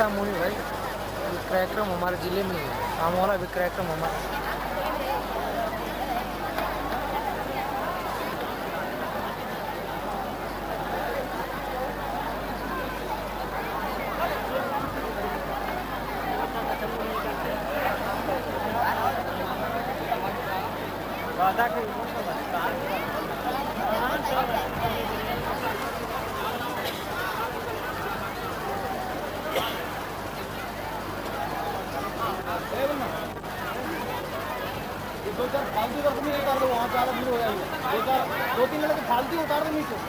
ऐसा मूवी भाई विक्रम हमारे जिले में ही है, आमोला विक्रम हमारे। दो चार फालतू का नहीं उतार दो, वहाँ ज़्यादा भीड़ हो जाएगी। दो चार दो तीन लड़के फालतू उतार दो नीचे।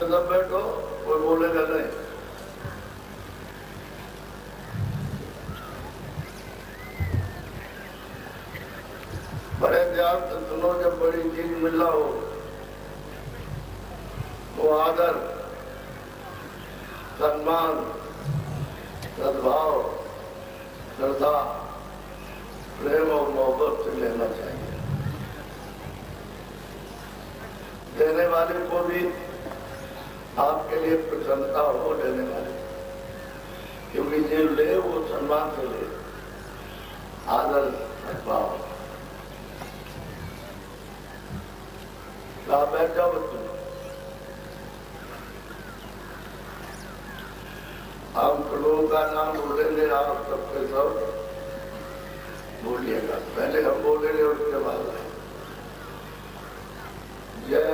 सब बैठो, कोई बोलेगा नहीं। बड़े ध्यान से सुनो, जब बड़ी चीज मिल रहा हो तो आदर, सम्मान, सद्भाव, श्रद्धा, प्रेम और मोहब्बत से लेना चाहिए। देने वाले को भी आपके लिए प्रसन्नता हो, देने वाले, क्योंकि जो ले वो सम्मान से ले, आदर, सद्भाव। आप बैठ जाओ बच्चों, हम लोगों का नाम बोलेंगे, आप सबके सब बोलिएगा। पहले हम बोलेंगे, उसके बाद जय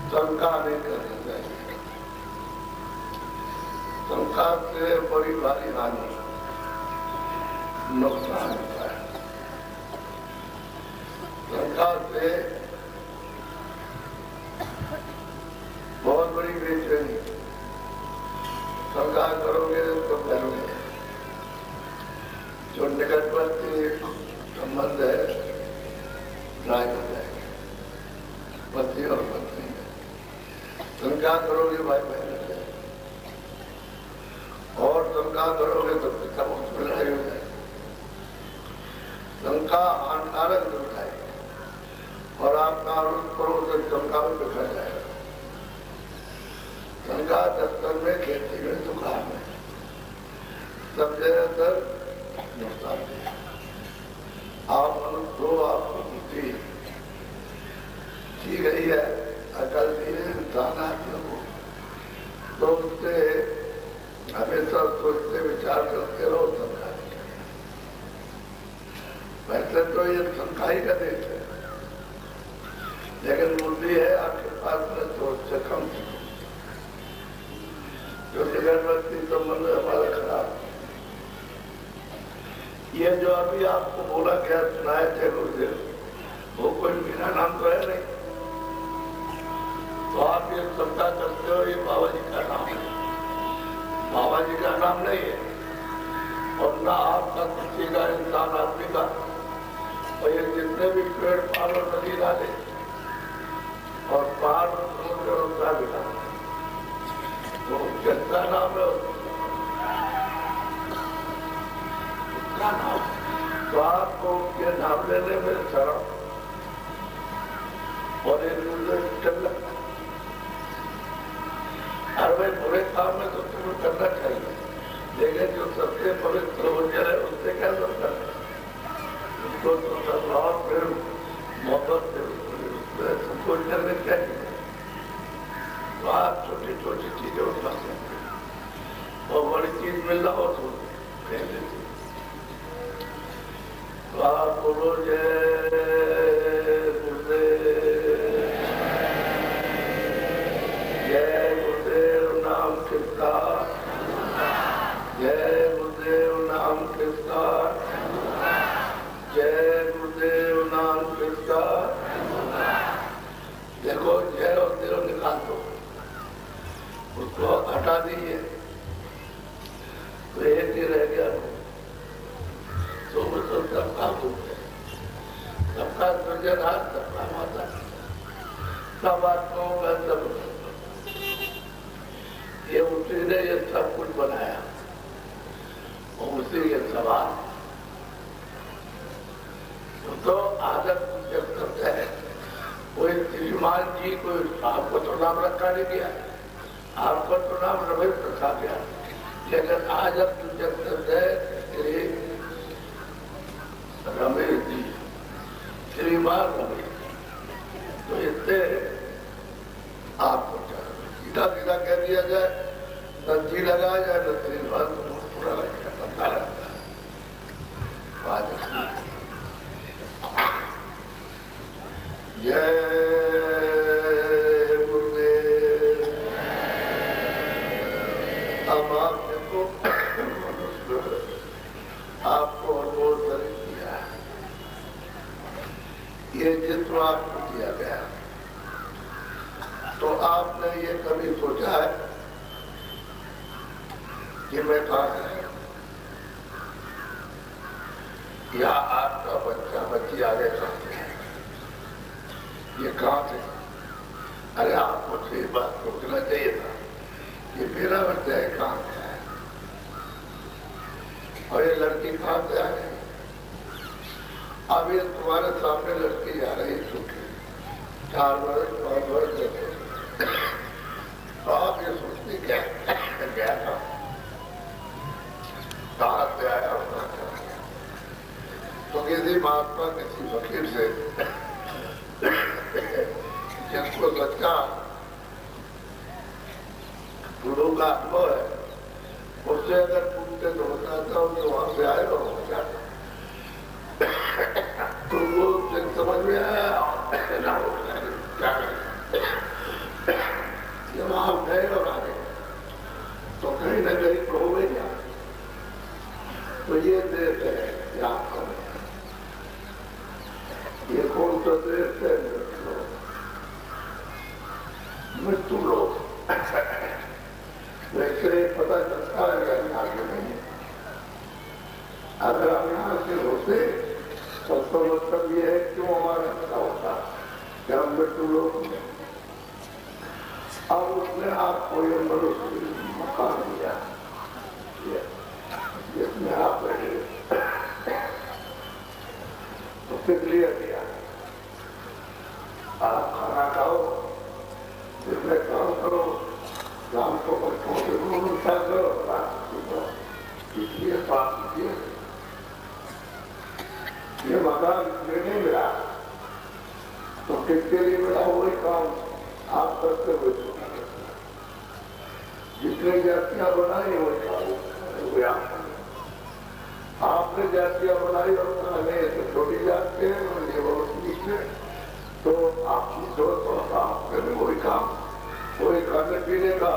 शंका नहीं करनी चाहिए। शंका से बड़ी भारी हानि, नुकसान होता है। शंका से बहुत बड़ी बेचैनी। शंका करोगे तो करोगे, जो निकटवर्ती संबंध है राय हो जाएगा, पति और पत्नी। शंका करोगे भाई बहन से, और शंका करोगे तो पिता पुत्र में लड़ाई हो जाएगी। शंका हानिकारक होता है, और आपका आरोप करो तो शंका में बिखर जाएगा। शंका दफ्तर में, खेती में, दुकान में, सब जगह तक नुकसान है। आप मनुष्य हो, आपको बुद्धि की गई है, अकल दी है, इंसान आत्मा को, तो उससे हमेशा सोचते विचार करते रहो। शंका वैसे तो ये शंकाई का देश है, लेकिन बुद्धि है आपके पास में तो उससे कम, जो निकटवर्ती संबंध हमारा खराब। ये जो अभी आपको बोला क्या सुनाए थे गुरुदेव, वो कोई मेरा नाम तो है नहीं, तो आप ये शंका करते हो ये बाबा जी का नाम है। बाबा जी का नाम नहीं है, और ना आपका किसी का, इंसान आदमी का। और ये जितने भी पेड़ पाल और नदी डाले और पहाड़ समुद्र होता भी तो किसका नाम है? उसका नाम। तो आपको उसके नाम लेने में शर्म और एक दूसरे चल लगता है। हर भाई बुरे काम में तो तुम्हें करना चाहिए, लेकिन जो सबसे पवित्र हो जाए उससे क्या करना है? उसको तो सद्भाव, प्रेम, मोहब्बत से सबको करने चाहिए। तो आप छोटी छोटी चीजें उठा सकते हैं, और बड़ी चीज मिल रहा हो तो कह देते। तो आप बोलो जय गुरुदेव, जय गुरुदेव नाम किसका, जय गुरुदेव नाम किसका, जय गुरुदेव नाम किसका। देखो जय और देव निकाल दो, उसको हटा दीजिए तो एक ही रह गया। तो वो तो सबका दुख है, सबका सृजनहार, सबका माता, सब आत्माओं का सब। ये उसी ने ये सब कुछ बनाया, और उसी के सवाल तो आदत जब करते हैं। कोई श्रीमान जी, कोई आपको तो नाम रखा नहीं गया, आपको तो नाम रमेश रखा गया, लेकिन आज अब जब करते हैं रमेश जी, श्रीमान रमेश, तो इससे आपको सीधा सीधा कह दिया जाए, न जी लगाया जाए, न श्रीमान पूरा लगता रहता है। آپ کو اور طریق دیا ہے. یہ جسم آپ کو دیا گیا تو آپ نے یہ کبھی سوچا ہے کہ میں کہاں گیا یا آپ کا بچہ بچی آگے کرتے ہیں یہ کہاں سے؟ ارے آپ کو یہ بات سوچنا چاہیے تھا یہ میرا بچہ ہے کہاں سے ہے اور یہ لڑکی کہاں سے آ گئی. اب یہ تمہارے سامنے لڑکی جا رہی سوچی 4 برس 5 برس دیکھو تو آپ یہ سوچتی کیا گیا تھا کہاں سے آیا ہونا چاہیے تو کسی مہاتما کسی فقیر سے جس کو سچا گرو کا انبھو ہے اس سے اگر پوچھتے تو بتاتا ہوں تو وہاں سے آئے گا ہو جاتا تو وہ سمجھ میں آیا کیا جب آپ گئے اور آ گئے تو کہیں نہ کہیں تو ہو گئی آپ تو یہ دیش ہے یاد کریں یہ کون سا دیش ہے مرتو لوگ ویسے پتہ چلتا ہے کہ آگے نہیں اگر ہم یہاں سے ہوتے تو مطلب یہ ہے کیوں ہمارا ایسا ہوتا کہ ہم مرتو لوگ اب اس نے آپ کو یہ مقام دیا جس میں آپ رہے تو کس لیے دیا آپ کھانا کھاؤ جس میں کام کرو کام کو بچوں سے ملتا کرو اس لیے بات کیجیے یہ مکان میں نہیں ملا تو کس کے لیے ملا وہی کام آپ کرتے ہوئے جتنے جاتیاں بنائی وہی کام آپ نے جاتیاں بنائی اور کہاں تو چھوٹی جات کے اور یہ بہت نیچے تو آپ کی سوچ اور آپ کرنے وہی کام وہی کھانے پینے کا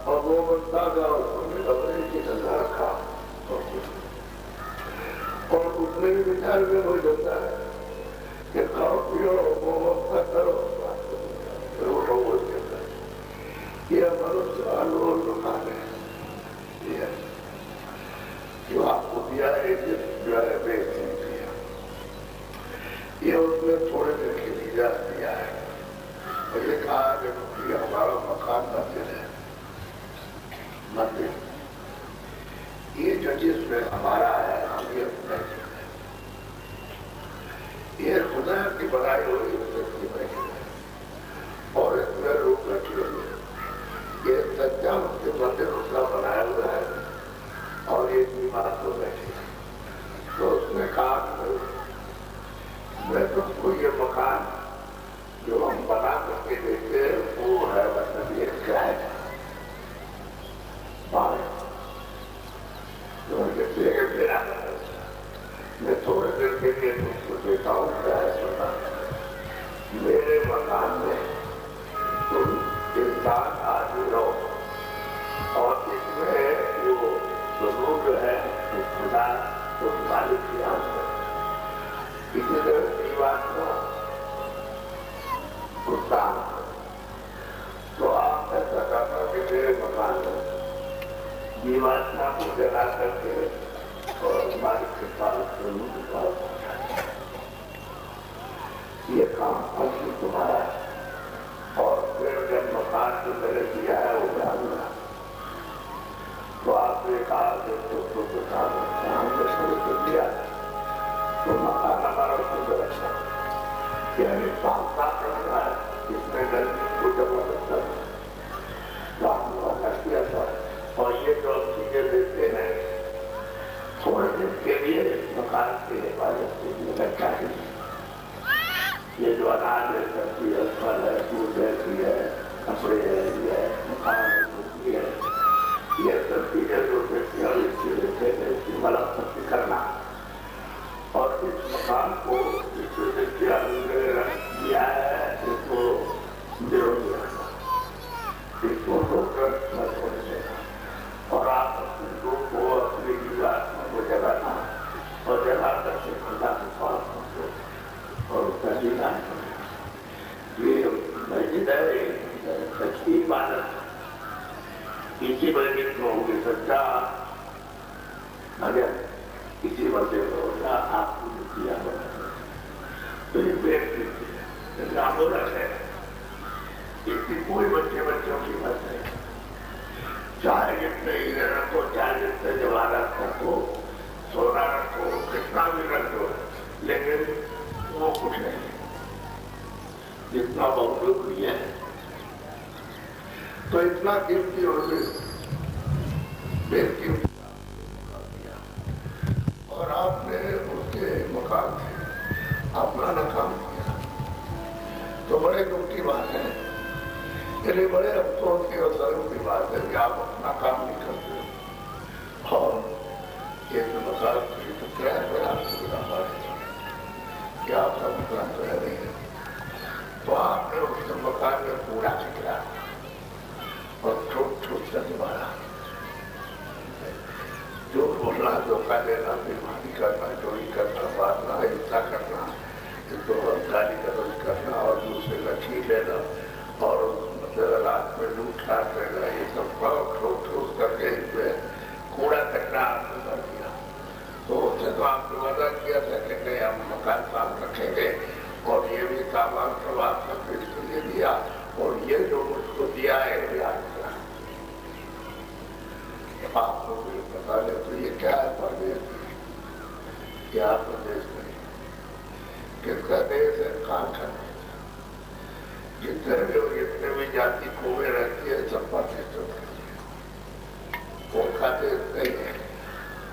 اور وہ بنتا کا کپڑے کی نظر رکھا اور اس میں بھی بچار میں ہو جاتا ہے کہ کھاؤ پیو وہ وقت کرو یہ منوشیہ آلو دکان ہے جو آپ کو دیا ہے جو ہے بیچ نہیں دیا یہ اس میں تھوڑے دیر کے لیے دیا ہے اور یہ کہا کہ ہمارا مکان مندر ہے مندر یہ جو جس میں ہمارا ہے ہم یہ اپنا یہ خدا کی بنائی ہوئی کی بیٹھی ہے اور اس میں لوگ بیٹھے ہوئے یہ سچا ان کے مندر اس کا بنایا ہوا ہے اور یہ بیمار کو بیٹھے تو اس نے کہا میں تم کو یہ مکان جو ہم بنا کر کے دیتے ہیں وہ ہے مطلب یہ کیا ہے میں تھوڑے دیر کے لیے تم کو دیتا ہوں کیا ہے سنا میرے مکان میں تم انسان آدمی رہو اور اس میں جو ضرور ہے خدا تو مالک کی آمد اسی طرح جیواتما کتان تو آپ ایسا کرنا کہ میرے مکان میں جیواتما کو جلا کر کے اور مالک کے پاس ضرور کے پاس پہنچا یہ کام اصل تمہارا ہے اور پھر جب مکان جو میں نے دیا ہے وہ جاننا تو آپ نے کہا کہ دوستوں کے ساتھ ہم نے شروع کر دیا تو مکان ہمارا سندر اچھا یعنی صاف صاف رکھنا ہے اس میں گرمی کو زبردست کام والا کیا تھا اور یہ جو چیزیں دیتے ہیں تھوڑے دن کے لیے مکان کے حفاظت کے لیے لگتا ہے یہ جو اناج ہے سبزی ہے پھل ہے دودھ ہے کپڑے ہے یہ ہے مکان ہے کچھ ہے یہ سب چیزیں جو دیکھتی ہیں اس کے لیے اس کی ملک سب کرنا اور اس مکان کو اس دیا ہے اس کو ضروری رکھنا اس کو روک کر مت ہونے دینا اور آپ اپنے لوگ کو اپنی جیواتما کو جگانا कुछ नहीं, जितना बहुत लोग लिए हैं तो इतना कीमती और बेकीमती दिया और आपने उसके मकान से अपना न काम किया तो बड़े दुख की बात है। इसलिए बड़े अफसोस की और शर्म की बात है कि आप अपना काम नहीं करते और एक मकान की तो क्या है आपको हमारे कि आप सब मकान तो रह रही है तो आपने उसके मकान में पूरा निकला और छूट छूट से तुम्हारा जो बोलना धोखा देना बेईमानी करना चोरी करना मारना हिंसा करना तो गाली गलौज करना और दूसरे का छीन लेना और रात में लूट काट लेना ये सब ठोक ठोक करके इसमें कूड़ा कचरा आपने कर दिया तो उससे तो आपने वादा किया था कि नहीं हम मकान साफ रखेंगे और ये भी सामान सब आपने इसके लिए दिया और ये जो मुझको दिया है आप लोग बता ले तो ये क्या है परदेश क्या प्रदेश नहीं किसका देश है कांखन जितने भी जाति कोवे रहती है सब परदेश उनका देश नहीं है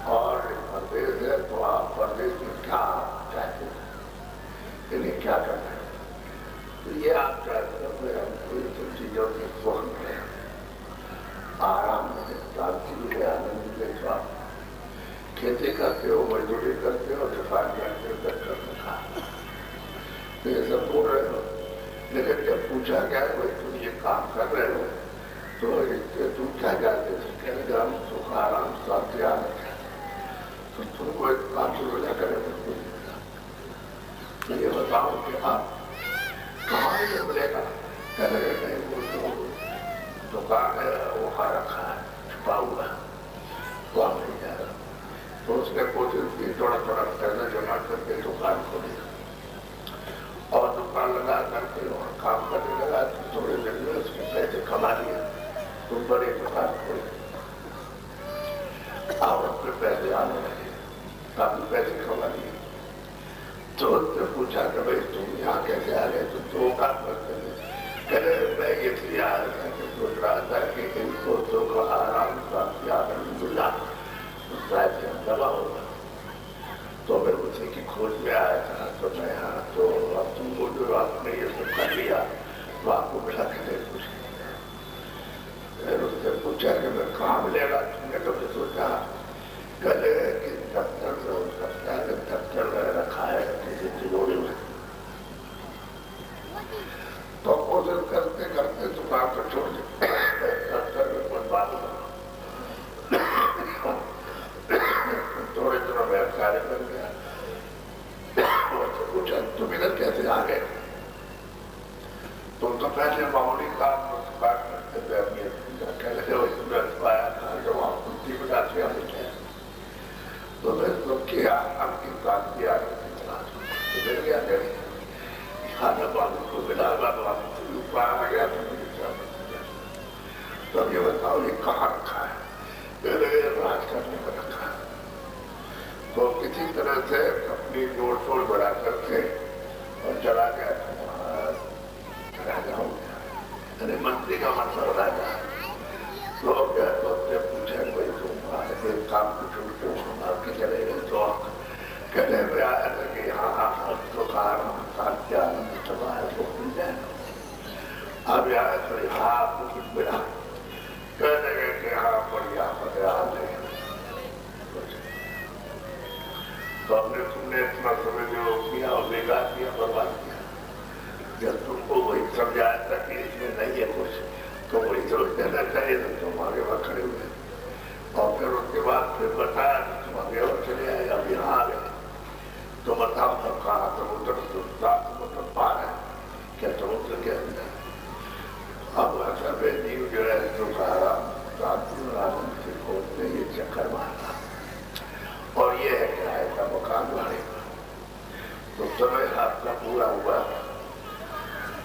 और परदेश है तो आप परदेश में क्या चाहते हैं इन्हें क्या करना है तो ये आप चाहते हैं हम कोई सब चीजों से सुख मिले आराम मिले शांति मिले आनंद मिले स्वास्थ्य खेती करते हो मजदूरी करते हो दुकान करते हो कर रखा तो ये सब बोल रहे हो लेकिन जब पूछा गया भाई तुम ये काम कर रहे हो तो इससे तुम क्या जानते थे कहने हम सुख आराम शांति आनंद तो तुमको एक काम शुरू करें तो ये बताओ कि आप कहाँ ये मिलेगा कहने नहीं वो तो दुकान है वहाँ रखा है छुपा हुआ वहाँ नहीं जा रहा तो उसने कोशिश की थोड़ा थोड़ा पैसा जमा करके दुकान खोली और दुकान लगा करके और काम करने लगा तो थोड़े दिन में उसके पैसे कमा लिए तो बड़ी दुकान खोली और उसके पैसे आने लगे काफी पैसे कमा लिए तो उसने पूछा कि भाई तुम यहाँ कैसे आ गए तो दो काम करते थे कहने मैं इसलिए आया था कि सोच रहा था कि इनको सुख आराम शांति आनंद मिला शायद दवा होगा तो मैं उसी की खोज में आया था तो मैं यहाँ तो अब तुमको जो आपने ये सब कर लिया तो आपको मिला के नहीं पूछ फिर उससे पूछा कि मैं कहाँ मिलेगा तुमने कभी सोचा गले कि दफ्तर से हो सकता है दफ्तर में रखा है किसी तिजोरी में तो कोशिश करते करते दुकान को छोड़ दिया दफ्तर में कोई बात थोड़े दिनों में कार्य बन गया पूछा तुम इधर कैसे आ गए तुम तो पहले मामूली काम दुकान करते थे अभी आया था जो आप कुर्ती बना के हमें क्या तो मैं सबकी आपकी बात किया मिल गया नहीं खाना पानी को मिला आ गया तो ये बताओ ये कहाँ रखा है मेरे राज करने पर रखा है तो किसी तरह से अपनी जोड़ तोड़ बढ़ा करके और चला गया राजा हो गया अरे मंत्री का मतलब राजा तो हो गया तो उससे पूछा भाई तुम काम को छोड़ के संभाल के चले गए तो कहने में आया था कि यहाँ तो शांति आनंद सभा है तो मिल जाएगा अब आया तो यहाँ कुछ मिला कहने गए कि यहाँ पर यहाँ पर हाल है तो हमने तुमने इतना समय जो किया और बेकार किया बर्बाद किया जब तुमको वही समझाया था कि इसमें नहीं है कुछ तो वही समझ देना चाहिए तो तुम आगे वहाँ खड़े हुए और फिर उसके बाद फिर बताया तुम आगे और चले आए अब यहाँ आ गए तो बताओ तब कहा समुद्र पार है क्या समुद्र के अंदर अब ऐसा नीव जो है सुखारा आनंद से खोजते ये चक्कर मारना और ये है क्या ऐसा मकान वाले तो समय आपका पूरा हुआ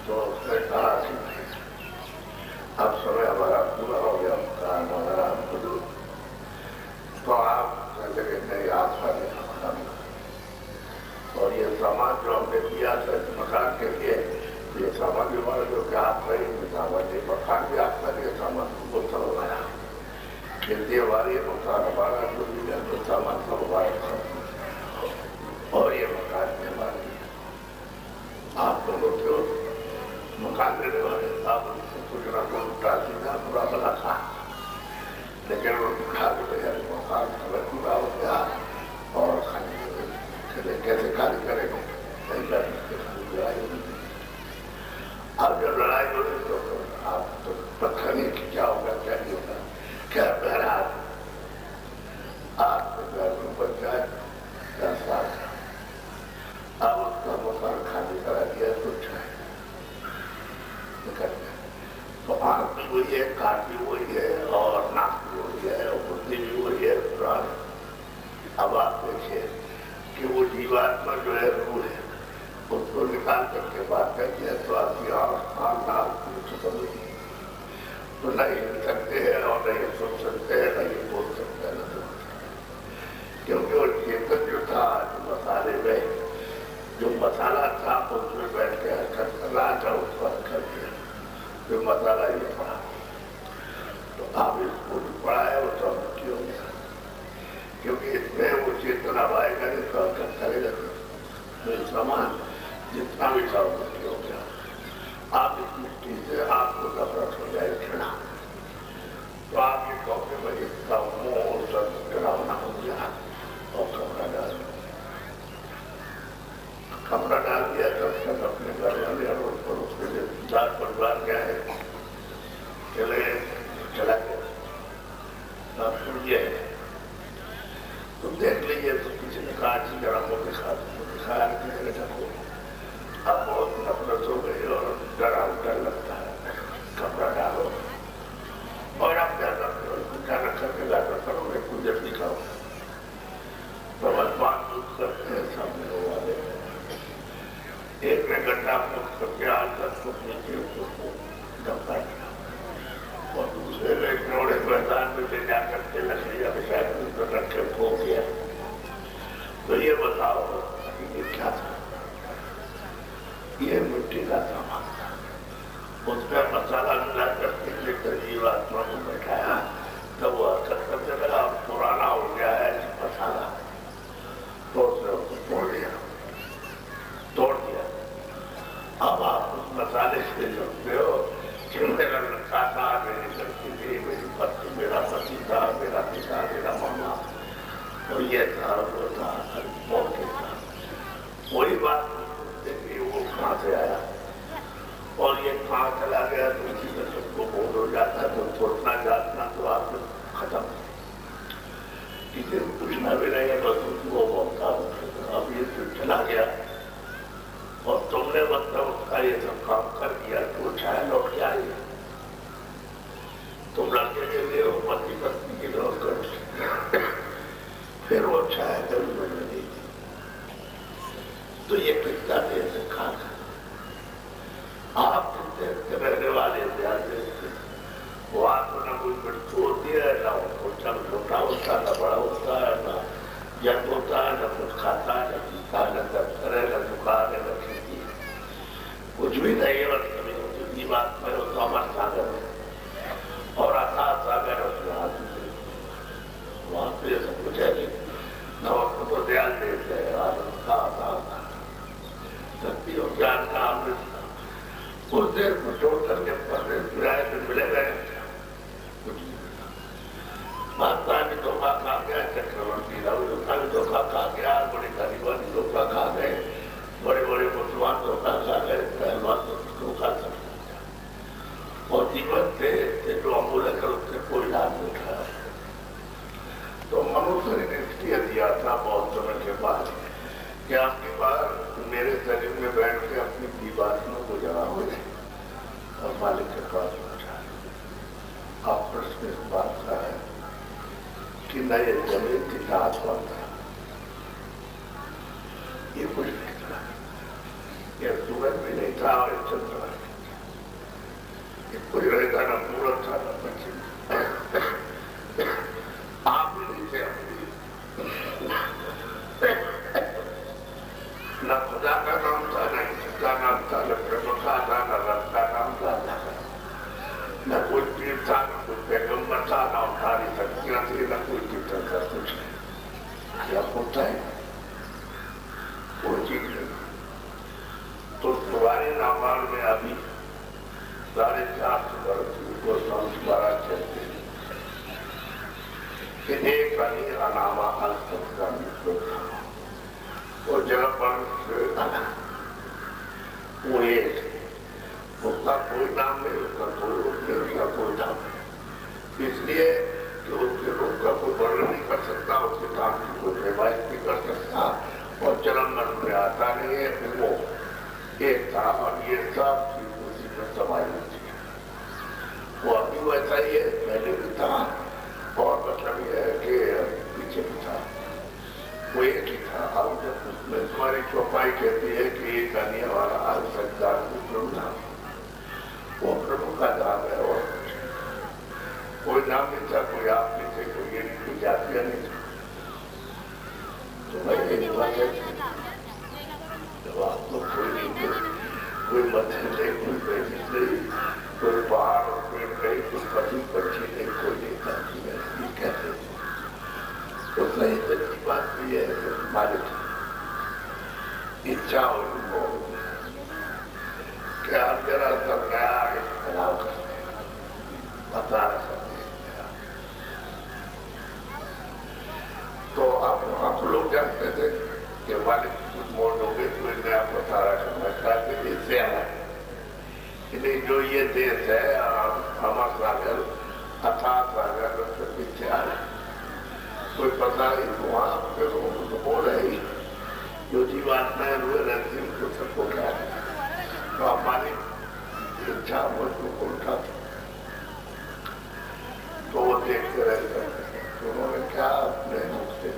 तो उसने कहा कि अब समय हमारा पूरा हो गया मकान हमारा हमको तो आप लगे नहीं आसमान और ये सामान जो हमने दिया मकान भी आपका लिए सामान को चलवाया, खेती हमारी मकान हमारा, जो भी सामान सब हमारा, और ये मकान भी हमारे। आप लोगों को मकान देने वाले साहब कुछ ना कुछ उल्टा सीधा बुरा भला कहा, लेकिन वो खा के मकान खबर पूरा हो गया और खाने कैसे कार्य करेंगे, अब जब लड़ाई हो रही तो आप तो पता नहीं कि क्या होगा क्या नहीं होगा, क्या बहरहाल आपके घर में पंचायत 10 साल, अब उसका मकान खाली करा दिया तो तो आंख भी वही है, काट भी वही है, और नाक भी वही है, और बुद्धि भी वही है, प्राण। अब आप देखिए कि वो जीवात्मा जो है रूह है, उसको निकाल करके बात करती है तो आपकी नाक खत्म होती है, तो नहीं हिल सकते हैं और नहीं सुन सकते हैं, नहीं बोल सकते हैं, नहीं सुन सकते, क्योंकि वो चेतन जो था जो मसाले में जो मसाला था उसमें बैठ के हरकत कर रहा था, उसको हरकत किया जो मसाला ये पड़ा, तो आप इसको जो पड़ा है वो सब क्यों गया, क्योंकि इसमें वो चेतना आएगा इसको हरकत करेगा तो सामान जितना भी सब हो गया। आप इस मिट्टी से आपको नफरत हो जाए खड़ा, तो आप ये कहोगे भाई इसका मोह सब गिरावना हो गया और कपड़ा डाल दिया, तब तक अपने घर वाले और उसके लिए चार परिवार क्या है चले चला गया। अब सुनिए, तुम देख लीजिए, तो किसी ने कहा कि जरा को दिखाया ढको, अब बहुत नफरत हो गई और डर लगता है, कपड़ा डालो और आप क्या करते हो, क्या करके लाकर करोगे, कुछ दिखाओ, तो बात करते हैं सामने लोग वाले, एक ने गड्ढा करके आज 10 फुट नीचे उसको दबा दिया और दूसरे ने बड़े मैदान में ले जाकर के लकड़ियां बिछा कर रखे खो दिया। तो ये बताओ ये क्या था, ये मिट्टी का सामान था, उसमें मसाला मिला करके लेकर जीवात्मा को बैठाया, तब वो हरकत करने लगा, पुराना हो गया है मसाला, तो उसने उसको तोड़ दिया। अब आप उस मसाले से जोड़ते हो कि मेरा लड़का था, मेरी लड़की थी, मेरी पत्नी, मेरा पति था, मेरा पिता, मेरा मामा, और ये था वो था बहुत था, वही बात देखिए वो कहाँ से आया और ये कहाँ चला गया, तो इसी में सबको बोध हो जाता है, तो सोचना जातना तो आप खत्म, किसी को पूछना भी नहीं है, बस वो बोलता अब ये तो चला गया और तुमने मतलब उसका ये सब काम कर दिया, तो छाया लौट के आई, तुम लड़के के लिए हो, पति पत्नी के लिए कर, फिर वो छाया कभी मैंने नहीं दी, तो ये कितना देर से खा आप देखते रहने वाले ध्यान देखते, वहां तो ना कोई मृत्यु होती है, ना उनको चल छोटा होता, ना बड़ा होता है, ना जन्म होता है, न कुछ खाता है, न पीता है, न दफ्तर है, न दुकान है, न खेती, कुछ भी नहीं है, बस कभी होती बात में तो अमर सागर है और अथा सागर है उसके हाथ में, वहां पे ये सब कुछ है नहीं, न उसको तो ध्यान देते हैं, आनंद का आता शक्ति और ज्ञान का अमृत, उस देर को छोड़ करके पढ़ने किराए पे मिले गए, कुछ महात्मा भी धोखा खा गया, चक्रवर्ती राहुल भी धोखा खा गया, बड़े गरीबानी धोखा खा गए, बड़े बड़े मुसलमान धोखा खा गए, पहलवान धोखा खा गए और जीवन थे जो अमूल्य कर उससे कोई लाभ नहीं उठाया। तो मनुष्य ने निश्चय दिया था बहुत समय के बाद कि आपके पास मेरे शरीर में बैठ के अपनी जीवात्मा को जगा हो जाए और मालिक के पास पहुंचा। आप प्रश्न इस बात का है कि नए जमीन की दात बनता ये कुछ नहीं था, यह सूरज भी नहीं था और चंद्र ये कुछ नहीं था, न पूरब था न पश्चिम, आप भी नहीं थे न खुदा का नाम था, न किसी का नाम था, न ब्रह्म का था, न रब का नाम था, है कोई चीज नहीं। तो तुम्हारे नामाल में अभी 450 वर्ष को संस्मारा चलते हैं कि एक अली अनामा अलसत का मित्र था। वो जलपंश वो एक उसका कोई नाम नहीं, उसका कोई रूप नहीं, उसका कोई नाम नहीं, इसलिए कि उसके रूप का कोई वर्णन नहीं कर सकता, उसके काम की कोई रिवायत नहीं कर सकता और जन्म मरण में आता नहीं है। वो एक था और ये सब चीज उसी पर समाई होती है। वो अभी वैसा ही है, पहले भी था और मतलब ये है कि पीछे भी था, वो एक ही था। अब जब उसमें तुम्हारी चौपाई कहती है कि एक आने वाला आज संसार में प्रभु नाम, वो प्रभु का नाम है और कोई नाम नहीं था, कोई आप नहीं थे, कोई ये नहीं, कोई जातिया नहीं था। तो मैं यही बात है, जब आप तो कोई नहीं थे, कोई मछली नहीं, कोई बेटी नहीं, कोई पहाड़ और पेड़ नहीं, कोई पति पक्षी नहीं, कोई नहीं था, ये कहते थे। तो सही सच्ची बात भी है कि हमारी इच्छा और क्या जरा सब नया आगे फैलाव कर बता रहा सकते। तो आप लोग जानते थे कि वाले कुछ मोड़ हो गए, कोई नया प्रसारा करना चाहते थे, इससे आना नहीं जो ये देश है अमर सागर अथाह सागर से पीछे आ रहा, कोई पता नहीं तो वहां पे तो हो रही जो जीवात्माएं हुए रहती उनको सबको क्या है। तो हमारी इच्छा मुझको उल्टा था, तो वो देखते रहते। तो उन्होंने क्या अपने मुख से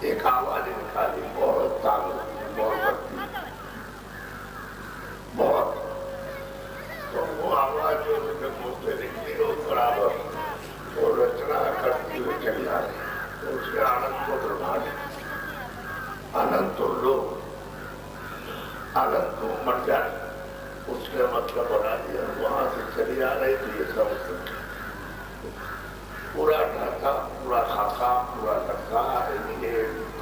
एक आवाज निकाली, बहुत ताकत, बहुत शक्ति, बहुत। तो वो आवाज जो उनके मुख से निकली वो बराबर वो रचना करती हुई चली आ रही। तो उसके आनंद को प्रभाव, अनंत लोग, अनंत को मर जाए, उसका मतलब बना दिया। वहां से चली आ रही थी ये सब पूरा ढाका, पूरा खाका, पूरा ढक्का ये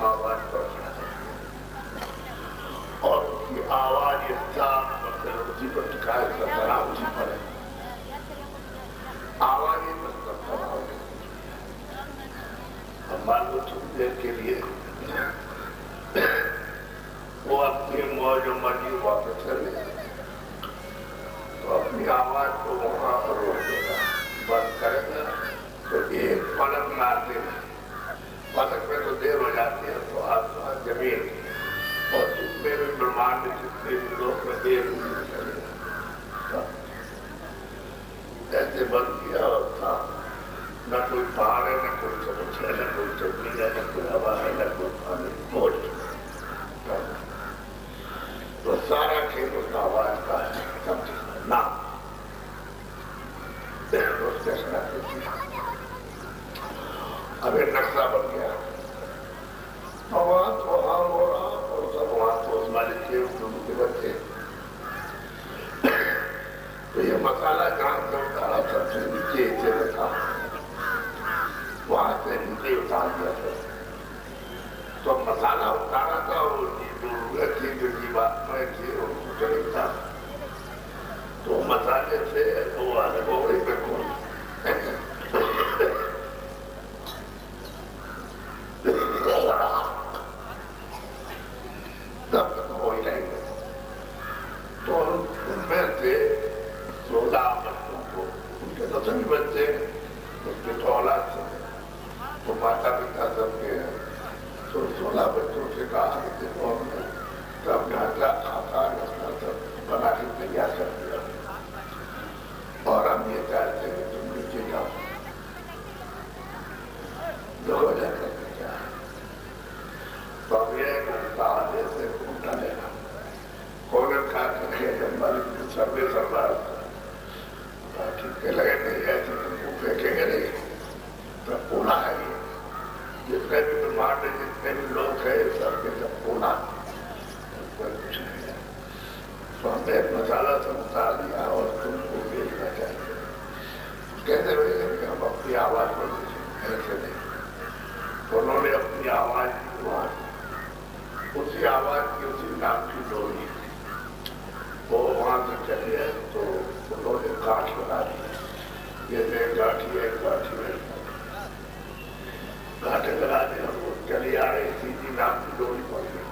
आवाज पर और उसकी आवाज ये साफ मतलब उसी पर टिकाए सरा उसी पर आवाज ही मतलब मान लो थोड़ी देर के लिए वो अपनी मौज मर्जी वापस चले तो अपनी आवाज को वहां पर रोक देगा, बंद करेगा। तो एक पलक मारते पलक में तो देर हो जाती है, तो आसमान जमीन और जितने भी ब्रह्मांड जितने भी लोग में देर चलेगा। ऐसे बंद किया और था, न कोई पहाड़ है, न कोई समुद्र है, न कोई जमीन है, न कोई हवा है, न कोई पानी, बोझ। तो सारा खेल उसका आवाज का नाम अब एक नक्शा बन गया। वहां तो हाल हो रहा और सब वहां तो उस मालिक के बच्चे। तो ये मसाला जहां से उतारा सबसे नीचे से रखा, वहां से नीचे उतार दिया था। तो मसाला उतारा था, वो थी जो जीवात्माएं थी उनको चलता, तो मसाले से वो आगे बोड़ी पे खोल तब तक हो ही रहेंगे। तो उनमें से 16 बच्चों को, उनके तो सभी बच्चे, उसके तो औलाद से, तो माता पिता सबके, तो 16 बच्चों से कहा कि देखो हमने सब ढांचा खाता सब बना के तैयार कर दिया और हम ये चाहते हैं कि तुम नीचे जाओ, 2000 करके क्या है। तो अब ये उनका आदेश है उल्टा लेना, कौन खा करके सर्वे सरदार ठीक लगे नहीं ऐसे तुमको फेंकेंगे नहीं। तो पूना है ये, जितने भी ब्रह्मांड है, जितने भी लोग हैं, सबके सब पूना, कुछ नहीं है। तो हमने मसाला सब उतार दिया और तुमको देखना चाहिए। कैसे भेजेंगे हम अपनी आवाज पर, ऐसे नहीं। तो उन्होंने अपनी आवाज नाम की डोरी पड़ गई।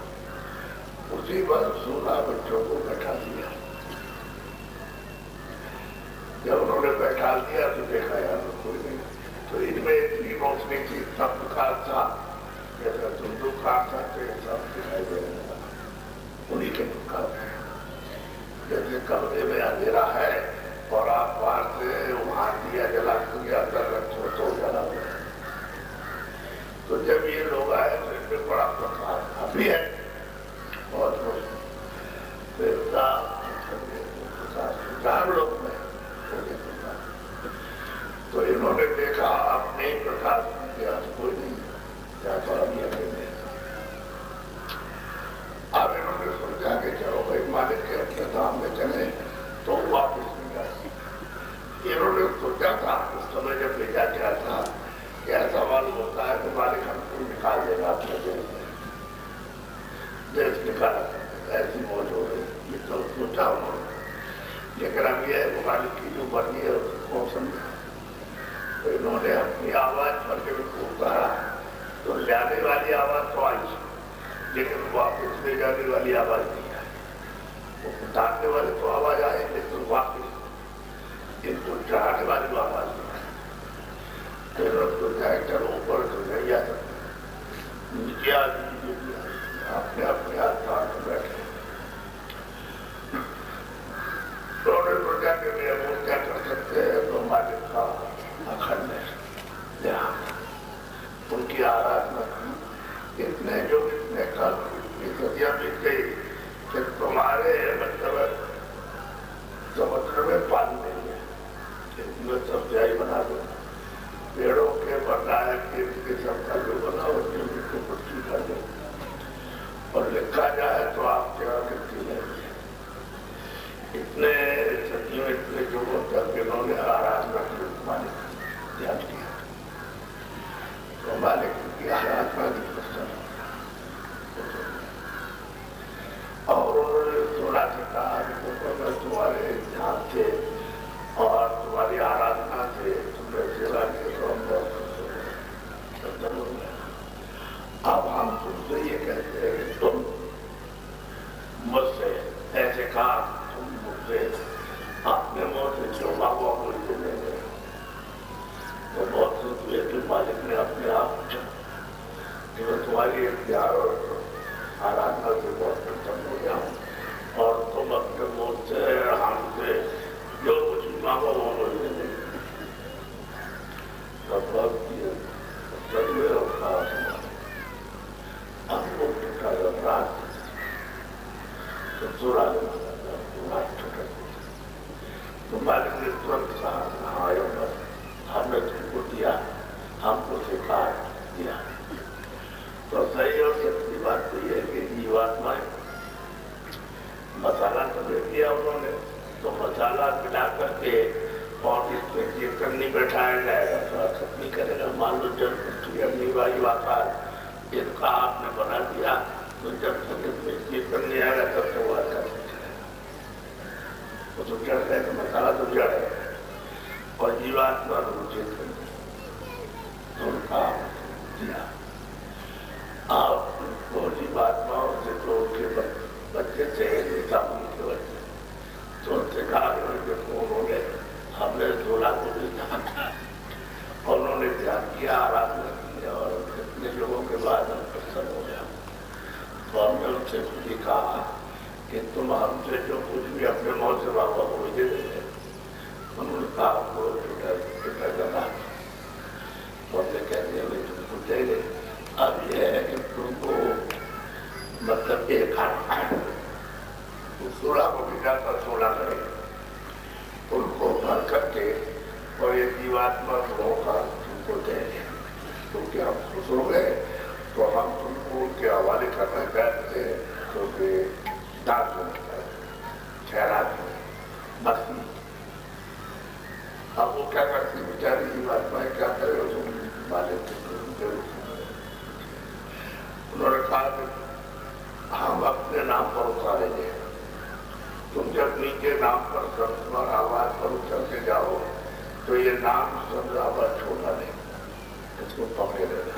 उसी पर 16 बच्चों को बैठा दिया। जब उन्होंने बैठा दिया तो देखा यार कोई नहीं, तो इनमें इतनी रोशनी थी, इतना प्रकाश था, जैसा धुंधुक था, सब दिखाई दे रहा था। उन्हीं के प्रकाश है। जैसे कमरे में अंधेरा है और आप बाहर से वहां दिया जला के अंदर रखो तो जला हुआ। तो जब ये लोग आए तो इनमें बड़ा प्रकाश अभी है, बहुत रोशनी, प्रकाश लोग में। तो इन्होंने देखा अपने ही प्रकाश किया, कोई नहीं क्या तो अभी अकेले। अब इन्होंने सोचा कि चलो भाई मालिक के अपने धाम में चले तो वापस नहीं आए। इन्होंने सोचा था उस समय जब भेजा गया था कि ऐसा मालूम होता है कि मालिक हमको निकाल देगा अपने देश निकाला, ऐसी मौज हो रही, ये तो सोचा उन्होंने। लेकिन अब यह है मालिक की जो बनी है उसको समझा। तो इन्होंने अपनी आवाज पर जब उतारा तो जाने वाली आवाज तो आई, लेकिन वापस ले जाने वाली आवाज नहीं आई। वो उतारने वाले तो आवाज आए, लेकिन वापस इनको चढ़ाने वाली तो आवाज नहीं आई। फिर तो जाए चलो ऊपर तो नहीं आ सकते, नीचे आ अपने अपने हाथ में बैठे। उन्होंने सोचा कि वो क्या कर सकते हैं, तो मालिक का अखंड ध्यान, उनकी आराधना की। इतने जो इतने काल इतनी सदियां बीत गई कि तुम्हारे मतलब समुद्र में पानी नहीं है, इसमें सब जाई बना दो, पेड़ों के बनाए के सबका जो बना उसके को पट्टी कर दो और लिखा जाए तो आपके यहाँ गिरती नहीं। इतने सदियों इतने युगों तक इन्होंने आराधना की, मालिक ध्यान किया, तो मालिक की आराधना की प्रसन्न और उन्होंने सुना से कहा मैं तुम्हारे ध्यान से और तुम्हारी आराधना से तुम्हें सेवा के अब हम तुमसे ये कहते हैं कि तुम मुझसे ऐसे कहा, तुम मुझसे अपने मुंह से क्यों मांगो, मुझे देंगे। तो बहुत खुश हुए कि मालिक ने अपने आप पूछा कि मैं तुम्हारी प्यार और आराधना से बहुत प्रसन्न हो गया हूँ और तुम अपने मुंह से हमसे जो कुछ मांगो वो मुझे देंगे। तो मालिक ने तुरंत कहा हाँ हमने तुमको दिया, हमको स्वीकार दिया। तो सही और सच्ची बात तो ये है कि जीवात्माएं मसाला तो दे दिया उन्होंने, तो मसाला मिला करके और इसमें कीर्तन नहीं बैठाया जाएगा तो असर नहीं करेगा। मान लो जब पृथ्वी अग्नि वायु आकाश इनका आपने बना दिया तो जब तक इसमें कीर्तन नहीं आएगा तब तक वो अच्छा नहीं चलेगा। वो तो जड़ है, तो मसाला तो जड़ है और जीवात्मा चेतन उनका दिया। आप जीवात्माओं से तो उनके बच्चे से के बच्चे तो उनसे कहा उन्होंने हमने 16 को भी ध्यान और उन्होंने ध्यान किया, आराधना की और कितने लोगों के बाद हम प्रसन्न हो गया। तो हमने उनसे भी कहा कि तुम हमसे जो कुछ भी अपने मौत से बाबा को दे देंगे। उन्होंने कहा आपको छोटा जाना तो हमने कह दिया भाई तुमको दे दे। अब यह है कि तुमको मतलब एक हाथ 16 को भी जाता 16 करेंगे उनको भर करके और ये जीवात्मा गुणों का तुमको देंगे। क्योंकि हम खुश हो गए तो हम तुमको उनके हवाले करना चाहते हैं, क्योंकि दान ठहरा बस। अब वो क्या करती बेचारी जीवात्माएं क्या करे, मालिक उन्होंने कहा कि हम अपने नाम पर उतारेंगे, तुम जब नीचे नाम पर और आवाज पर उतर के जाओ तो ये नाम शब्द आवाज छोड़ा नहीं, इसको पकड़े रहना।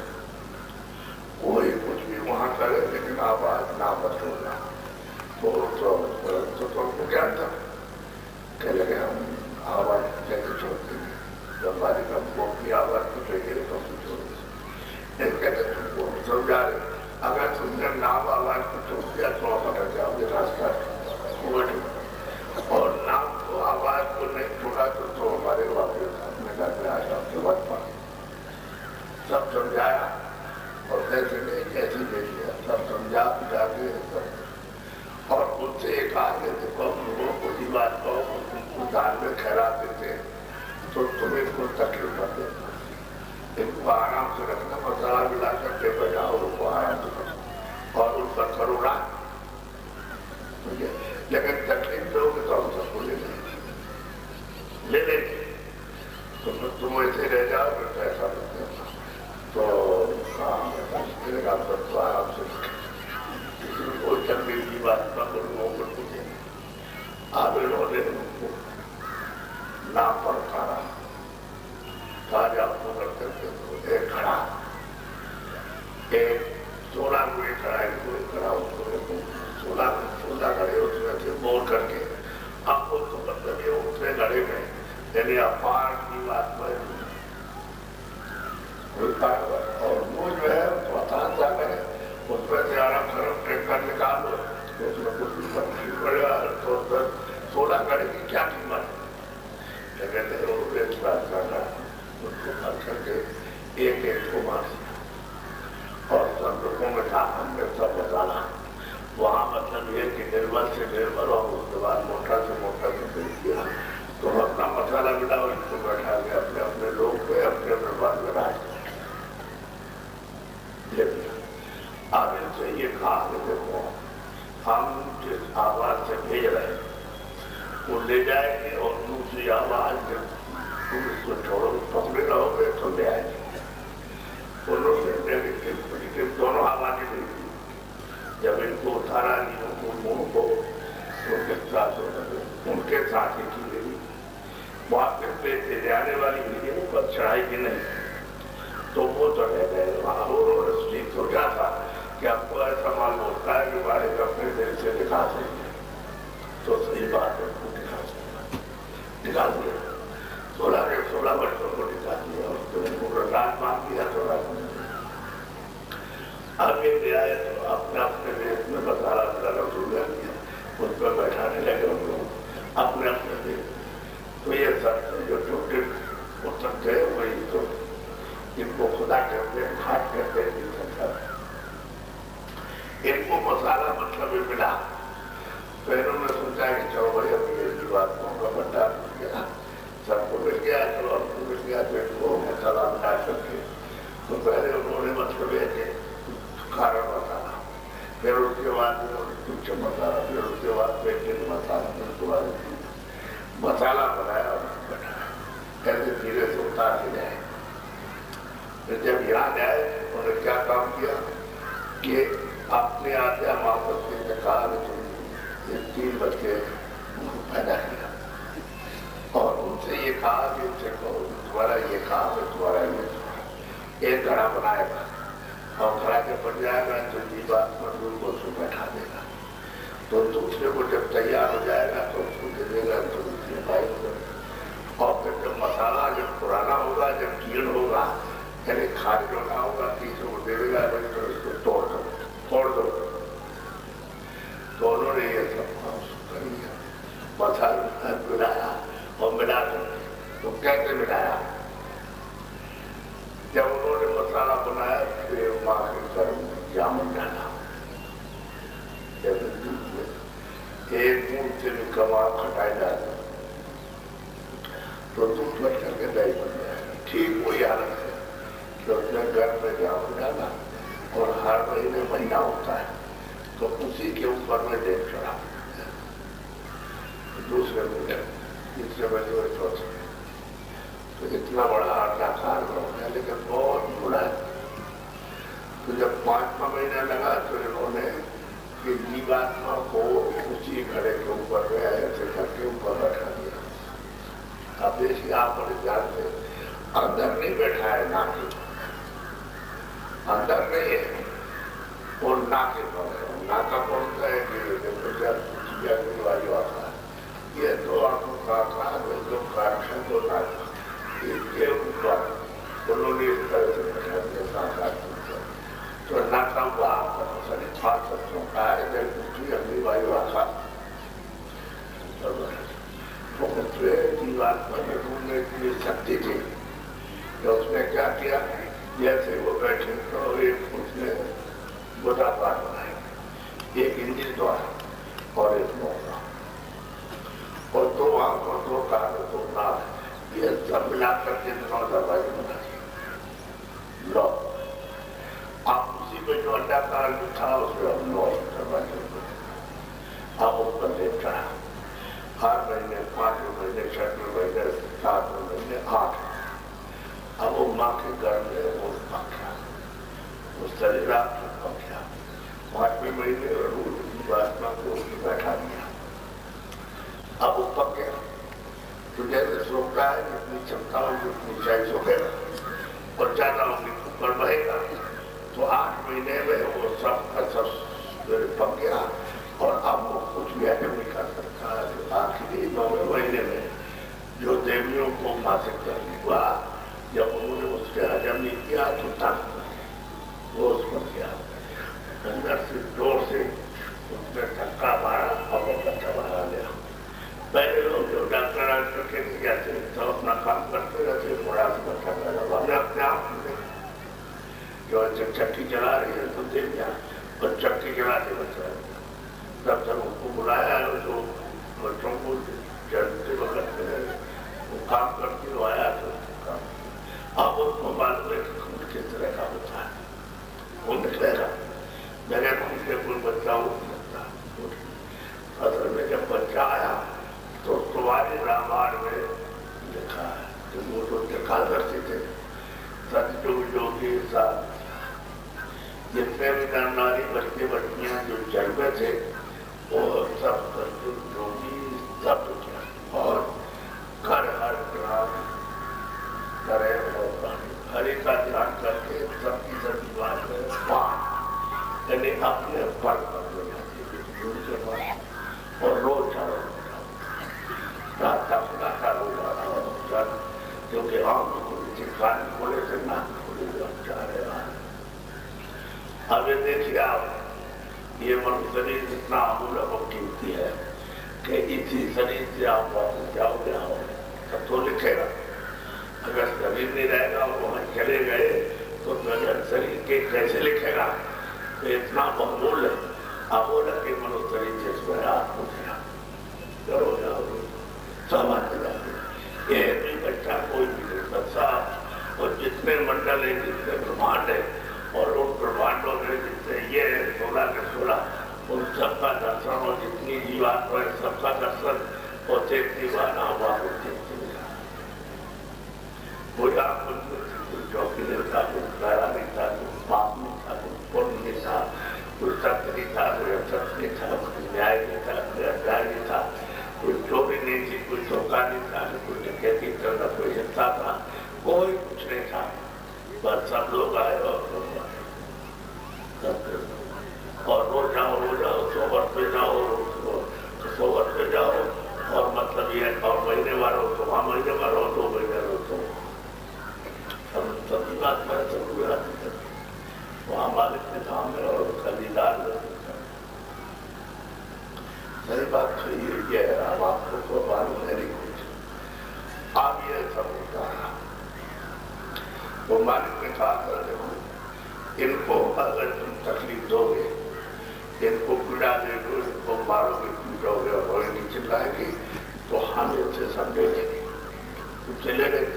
कोई कुछ भी वहां का लेकिन आवाज ना बदलना। तो उनको क्या था, कह लगे हम आवाज कैसे छोड़ देंगे, जब हमारी हमको अपनी आवाज बदलेगी तो हम छोड़ देंगे। कहते तुमको समझा रहे, अगर तुमने नाम आवाज को छोड़ दिया तो आप अटक जाओगे, रास्ता और नाम को आवाज को नहीं छोड़ा तो हमारे वापस अपने घर में आया आपके बाद पा सब समझाया और कैसे नहीं कैसे ले लिया, सब समझा बुझा के सब। और उससे एक आगे देखो लोगों को ही बात कहो, उनको दान में खैरा देते तो तुम्हें कोई तकलीफ न देना, इनको आराम से रखना, मसाला मिला करके बैठाओ, उनको आराम से रखो और उन पर करोड़ा। लेकिन तकलीफ दोगे तो हम सबको ले लेंगे, तुम ऐसे रह जाओ फिर पैसा देते तो आराम से कोई तकलीफ की बात न लोगों को पूछे। आप इन्होंने उनको नाम पर उठाना, ताजा आपको करते थे एक खड़ा, एक 16 कोई खड़ा, कोई खड़ा, उसको 16 खड़े उसमें से बोल करके आपको तो मतलब ये उतने लड़े में यानी अपार की बात पर और वो जो है आसान सा है, उसमें से आराम खरब ट्रैक्टर निकाल दो, उसमें कुछ भी पड़ेगा तो 16 घड़े की क्या कीमत है। लेकिन वो एक बात करना, उसको मार करके एक को मार दिया और सब लोगों में था, हमने सब बताना। वहाँ मतलब ये कि निर्मल से निर्मल और उसके बाद मोटा से मोटा से किया तो अपना मसाला मिला और इसको बैठा के अपने अपने लोग पे अपने अपने बात में राज अब इनसे ये कहा कि देखो हम जिस आवाज से भेज रहे हैं वो ले जाएंगे और दूसरी आवाज जब तुम इसको छोड़ो पकड़े रहोगे तो ले आएंगे। उन्होंने नेगेटिव पॉजिटिव दोनों आवाजें दी। जब इनको उतारा नहीं उनको मुंह को उनके साथ ही की गई, वहां पे जाने वाली मीडिया पर चढ़ाई की नहीं तो वो तो रह गए वहां। उन्होंने ठीक सोचा था कि आपको ऐसा मालूम होता है कि बारे अपने दिल से दिखा सकते तो सही बात है, उनको दिखा दिया 16 वर्षों को दिखा दिया और तुमको रात मान दिया तो आगे ले आए तो अपने अपने देश में मसाला मिलाना शुरू कर दिया, उस पर बैठाने लगे उन लोग अपने अपने देश। तो ये सब जो छोटे उत्तर थे वही तो इनको खुदा कहते हैं, घाट कहते हैं, इनको मसाला मतलब ही मिला तो इन्होंने सोचा कि चलो भाई अभी ये बात का भंडार मिल गया, सबको मिल गया, चलो हमको मिल गया तो इनको मसाला मिला करके तो पहले उन्होंने मतलब ये कि कारण मसाला, फिर उसके बाद कुछ मसाला, फिर उसके बाद पेंटिंग मसाला, फिर उसके बाद मसाला बनाया और बैठाया, कैसे धीरे से उतार के जाए। फिर जब यहाँ जाए उन्होंने क्या काम किया कि अपने आज्ञा वापस के निकाल ये 3 बच्चे पैदा किया और उनसे ये कहा कि तुम्हारा ये काम है, तुम्हारा ये एक घड़ा बनाएगा और खड़ा के बन जाएगा तो ये बात मजदूर को उसको बैठा देगा तो दूसरे को जब तैयार हो जाएगा तो उसको दे देगा तो दूसरे भाई और फिर जब मसाला जब पुराना होगा, जब कीड़ होगा यानी खाद होना होगा, तीसरे को दे देगा तो उसको तोड़ दो। तो उन्होंने ये सब काम कर लिया, मसाला मिलाया और मिला तो कैसे मिलाया, जब उन्होंने मसाला बनाया फिर माँ के सर में जामुन डाला, जैसे दूध में एक मूंद से भी कमा खटाई डाला तो दूध बच करके दही बन जाएगा। ठीक वही हालत है कि उसने घर में जामुन डाला और हर महीने महीना होता है तो उसी के ऊपर में देख चढ़ा दूसरे महीने तीसरे महीने में चौथे तो इतना बड़ा आकार हो गया, लेकिन बहुत बुरा है। तो जब 5वां महीना लगा तो इन्होंने कि जीवात्मा को उसी घड़े के ऊपर में ऐसे करके ऊपर बैठा दिया। अब देखिए आप बड़े ध्यान से अंदर नहीं बैठा है, ना अंदर नहीं है, और नाके पर है। नाका कौन सा है कि वायु आता है, ये दो आंखों का आकार है, जो काक्षण जो नाका ये ऊपर उन्होंने इस तरह से बना दिया साकार तो नाका हुआ सभी पांच सत्यों का है, जब पृथ्वी अग्नि वायु आकाश जीवात्मा में ढूंढने की शक्ति थी। तो उसने क्या किया, जैसे वो बैठे तो एक उसने बुरा पाठ बनाया, एक इंद्र द्वार और एक मौका और दो आंखों दो कान दो नाक, ये सब मिलाकर के 9 दरवाजे बना दिए। लो आप उसी में जो अंडाकार था उसमें अब 9 दरवाजे बने। आप ऊपर देख रहा हर महीने 5 महीने 6 महीने 7 महीने 8, अब वो माँ के गर्भ में वो पक गया, वो शरीर आपके पक गया। 5वें महीने रोज जीवात्मा को बैठा दिया, अब वो पक गया। तो जैसे सोता है जितनी क्षमता हो जितनी ऊंचाई सोएगा और ज्यादा ऊपर बहेगा, तो 8 महीने में वो सब का सब पक गया और अब वो कुछ भी हजम नहीं कर सकता। आखिरी 9वें महीने में जो देवियों को मासिक धर्म हुआ, जब उन्होंने उसके हजम नहीं किया तो तक वो उस पर गया, अंदर से जोर से उसने धक्का मारा और वो धक्का मारा लिया। पहले लोग जो डॉक्टर के दिया थे तो अपना काम करते रहते, थोड़ा सा धक्का लगा अपने आप जो चक्की चला रही है तो देख गया और चक्की चलाते बच्चा तब तक उसको बुलाया, जो बच्चों को चलते वक्त वो काम करके वो आया तो अब उसको मालूम है कि खून किस तरह का होता है, वो निकलेगा मेरे खून से कोई बच्चा उठ सकता। असल में जब बच्चा आया तो तुम्हारे रामायण में लिखा है कि वो जो एकादशी थे सतयुग योगी साथ जितने भी नर नारी बच्चे बच्चियां जो जल में थे वो सब सतयुग योगी सब और घर हर ग्राम करे हरि का ध्यान करके सबकी सभी बात पाठ यानी अपने पर और रोज क्योंकि हम कान खोले से नाक खोले जा रहे हैं। अब ये देखिए आप, ये मनुष्य शरीर जितना अमूल्य और कीमती है कि इसी शरीर से आप वापस जाओगे तब तो लिखेगा। अगर शरीर नहीं रहेगा और वहां चले गए तो बगैर शरीर के कैसे लिखेगा। तो इतना बहुमूल्य अमूल्य के मनुष्य शरीर जिसमें आप हो गया करो जाओ समाज ये भी बच्चा कोई भी नहीं सकता। और जितने मंडल है जितने ब्रह्मांड है और उन ब्रह्मांडों में जितने ये 16 के 16 उन सबका दर्शन और जितनी जीवात्मा है सबका दर्शन और देखती वाला हुआ कोई आपको चौकी नहीं था, कोई प्यारा नहीं था, कोई पाप नहीं था, कोई पुण्य नहीं था, कोई सत्य नहीं था, कोई असत्य नहीं था, कोई न्याय नहीं था, कोई अन्याय नहीं था, कोई चोरी नहीं थी, कोई धोखा नहीं था, कोई डकैती करना, कोई हिंसा था, कोई कुछ नहीं था। बस सब लोग आए और रोज जाओ 100 वर्ष पे जाओ 100 वर्ष पे जाओ और मतलब ये और महीने वालों तो वहाँ महीने वालों 2 महीने तो सभी बात मैं सब वहाँ मालिक के सामने और खरीदार सही बात सही ये है। अब आपको तो मालूम है नहीं कुछ, आप ये सब होता है। तो मालिक ने कहा था देखो इनको अगर तुम तकलीफ दोगे, इनको पीड़ा देगे, इनको मारोगे पीटोगे और रोएंगे चिल्लाएगी तो हम इनसे समझेंगे तुम चले गए।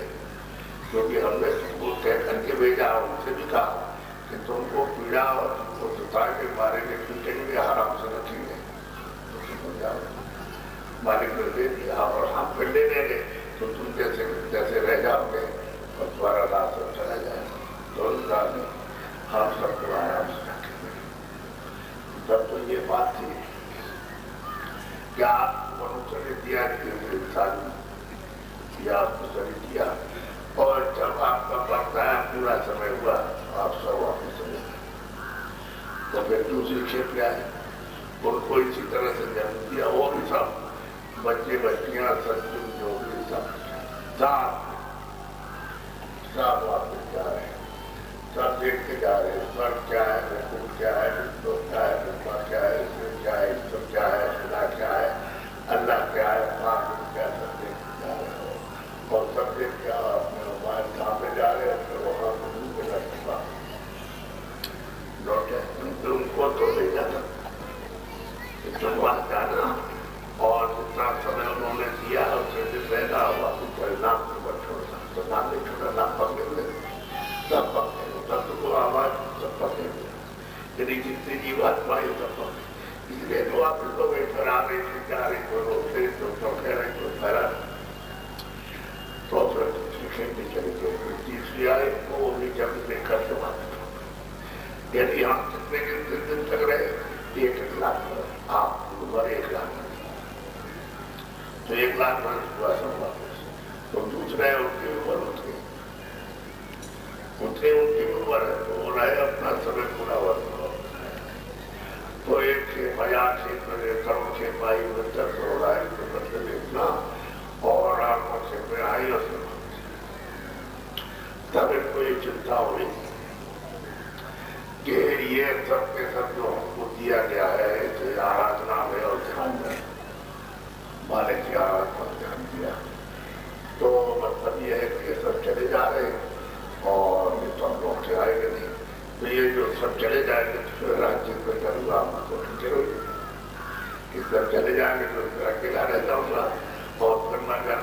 क्योंकि हमने तुमको कह करके भेजा, उनसे भी कहा कि तुमको पीड़ा और तुमको सुता के मारेंगे पीटेंगे आराम से रखेंगे। मालिक ने दे दिया और हम फिर ले लेंगे तो तुम जैसे जैसे रह जाओगे और तुम्हारा रात सब चला जाएगा। तो हम सबको आराम से रखेंगे। तब तो ये बात थी क्या आपको मनुष्य ने दिया कि इंसान या आपको शरीर दिया और जब आपका बढ़ता है पूरा समय हुआ आप सब वापस चले तो फिर दूसरी खेप क्या है, उनको इसी तरह से जन्म दिया। वो भी सब बच्चे बच्चियां सच्ची जो भी सब सब वापस जा रहे हैं, सब देखते जा रहे हैं, स्वर्ग क्या है, वैकुंठ क्या है, विष्णु क्या है, ब्रह्मा क्या है, शिव क्या है, ईश्वर क्या है, खुदा क्या है, अल्लाह क्या है, महावीर क्या है, सब देखते जा रहे हो। और सब देख के अपने मोबाइल सामने जा रहे हैं, फिर वहां पर लड़का लौटे, उनको तो ले जाना जाना और जितना समय उन्होंने दिया उससे भी ज्यादा हुआ, परिणाम छोड़ना तो नाम नहीं छोड़ा, नाम पकड़े सब पकड़े, तत्व को आवाज सब पकड़े, यदि जितनी जीवात्माएं सब पकड़े। इसलिए तो आप लोग इधर आ रहे थे, जा रहे थे, रोते तो कह रहे तो ठहरा तो फिर खेलते चले गए। तीसरी आए वो भी जब देखा तो बात, यदि हम कितने दिन तक रहे, 1 लाख आप उम्र 1 लाख तो 1 लाख वर्ष हुआ सब वापस। तो दूसरे उनकी उम्र उतनी उनकी उम्र है तो वो रहे अपना समय पूरा वर्ष। तो 1 खेप 1000 खेप में करोड़ खेप आई, 70 करोड़ आई, तो मतलब इतना और आपको खेप में आई और तब इनको ये चिंता हुई कि ये सब के सब जो हमको दिया गया है इसे आराधना में और ध्यान में, माने की आराधना ध्यान दिया, तो मतलब ये है कि ये सब चले जा रहे और ये तो हम लोग के आएंगे नहीं। तो ये जो सब चले जाएंगे तो फिर राज्य को करूँगा, आपको जरूर इस सब चले जाएंगे तो फिर अकेला रह जाऊँगा और फिर मैं घर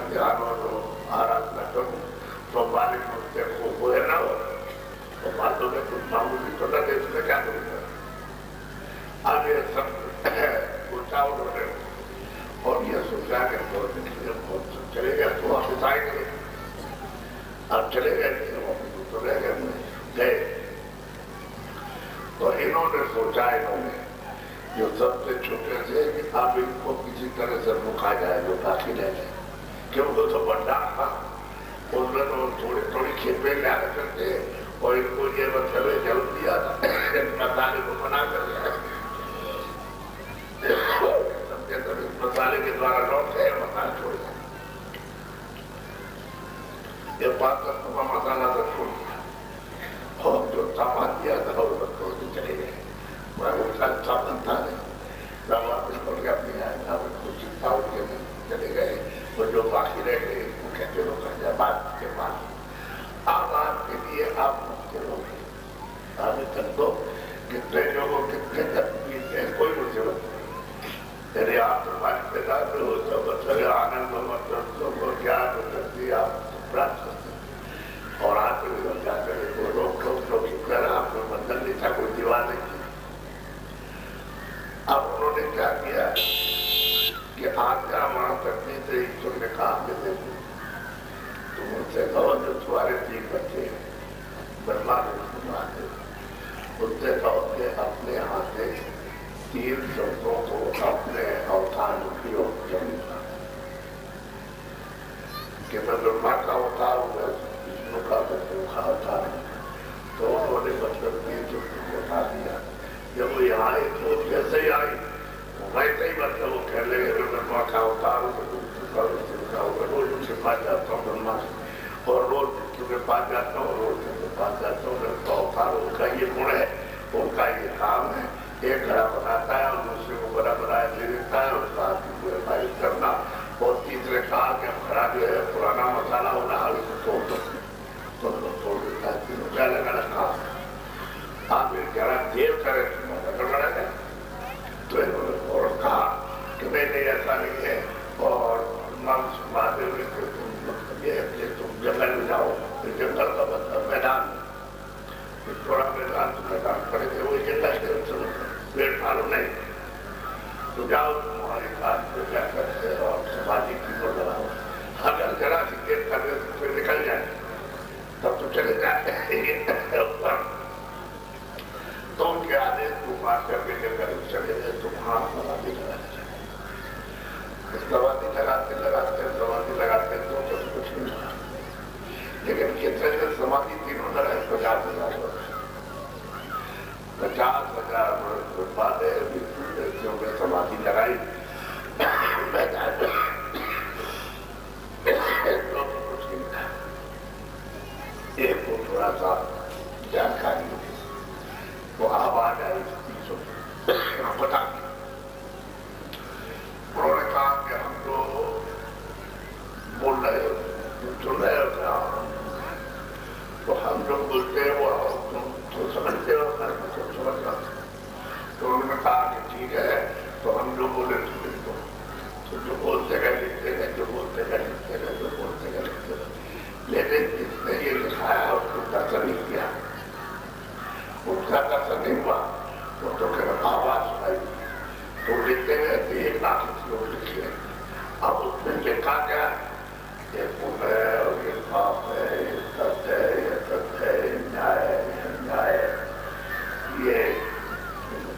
ध्यान और आराधना करूँ तो मालिक मुझसे वो है ना हो तो बातों में कुछ मामूली तो लगे, इसमें क्या करूँगा। अब ये सब सोचा उन्होंने और ये सोचा कि चले गए तो वापस आएंगे, अब चले गए तो रह गए। तो इन्होंने सोचा, इन्होंने जो सबसे छोटे से कि अब इनको किसी तरह से रुका जाए, जो बाकी रह जाए, क्योंकि तो बड़ा था उसमें तो थोड़ी थोड़ी खेपे लिया करते और इनको ये मतलब जल दिया था मसाले को बना कर मसाले के द्वारा लौट गए, मसाला छोड़ दिया, ये बात का मसाला तो छोड़ दिया और जो सामान दिया था वो छोड़ के चले गए। मैं उसका सामान था नहीं, सब वापस छोड़ के अपनी आया, कुछ चिंता उनके चले गए और जो बाकी रह गए वो कहते लोग बात के बाद अब आपके लिए आप मुझे लोग आगे तक दो, कितने लोगों कितने तक कोई मुसीबत नहीं, यदि आप रिश्तेदार हो तो आनंद हो ज्ञान हो सकती आप प्राप्त करते और आप क्या करें वो लोग कर आपने बंधन नहीं था, कोई दीवार नहीं थी। अब उन्होंने क्या किया कि आज्ञा वहां तक नहीं थे, ईश्वर ने कहा कि तुम उनसे कहो जो तुम्हारे 3 बच्चे ब्रह्मा विष्णु उनसे कहो कि अपने हाथ से 3 शब्दों को अपने अवतार उपयोग करूंगा कि मैं ब्रह्मा का अवतार हूँ, विष्णु का अवतार, तो उन्होंने मतलब जो बता दिया। जब वो यहाँ आए तो जैसे ही आई वैसे ही मतलब वो कह लगे ब्रह्मा का अवतार रोज उनके पास जाता हूँ ब्रह्मा से और रोज विष्णु के पास जाता हूँ, रोज के पास जाता हूँ, तो अवतार उनका ये गुण है, उनका ये काम है, एक घड़ा बनाता है और दूसरे को बड़ा बनाया दे देता है, उसका भाई करना। और तीसरे कहा कि घड़ा जो है पुराना मसाला होना उसको तोड़ दो, तो तोड़ देता है, तीनों का अलग अलग काम। आप एक घड़ा देव करे गड़बड़ा है तो इन्होंने और कहा कि नहीं ऐसा नहीं है और महादेव ने तुम जंगल में जाओ, जंगल का मतलब मैदान, थोड़ा मैदान तो मैदान पड़े थे वही जंगल पेड़ मालूम नहीं, तो जाओ तुम्हारे साथ में क्या करते और समाधि की को लगाओ, अगर जरा सी देर करने से फिर निकल जाए तब तो चले जाते तो उनके आदेश को पास करके जंगल चले गए तो वहां समाधि लगाते समाधि लगाते तो कुछ नहीं, लेकिन कितने से समाधि 3 हजार 50,000 वर्ष 50,000 वर्ष के बाद विद्यार्थियों में समाधि लगाई मैदान में तो कुछ नहीं था। एक को थोड़ा सा जानकारी तो आवाज आई पीछे पता उन्होंने कहा कि हम तो बोल रहे हो सुन रहे हो क्या तो हम लोग बोलते हैं वो तुम समझते हो तो समझना तो उन्होंने कहा कि ठीक है तो हम लोग बोले तो जो बोलते गए लिखते गए जो बोलते गए लिखते गए जो बोलते गए लिखते गए लेकिन इसने ये लिखाया उसको दर्शन नहीं किया उसका दर्शन नहीं हुआ तो फिर आवाज सुनाई तो लिखते गए तो 1 लाख लोग लिखे अब उसमें लिखा गया ये पुण्य है और ये पाप है ये सत्य है ये सत्य है न्याय है न्याय ये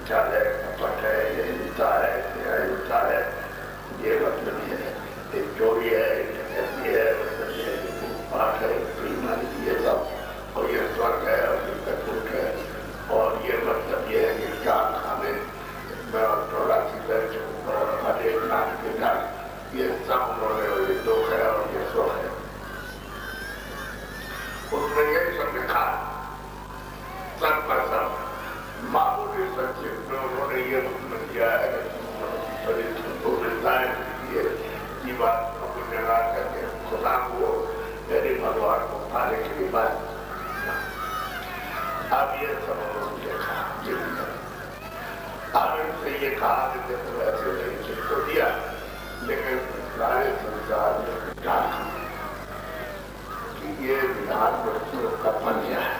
चाल है कपट है ये हिंसा है ये अहिंसा है ये मतलब ये है ये चोरी है ये है मतलब ये पाठ है बेईमानी ये सब और ये स्वर्ग है और ये कटुक है और ये मतलब ये है कि चार खाने में और 84 और हर एक नाम के नाम ये सब उन्होंने ये दुख है और ये सुख है उसमें यही सब लिखा सब का सब मामूली संक्षिप्त में उन्होंने ये मतलब किया है ये जीवन को जगा करके खुदा को मेरे भगवान को पाने के लिए बात अब ये सब उन्होंने लिखा अब इनसे ये कहा कि देखो ऐसे नहीं जिसको दिया लेकिन सारे संसार में कहा कि ये विधान व्यक्तियों का बन गया है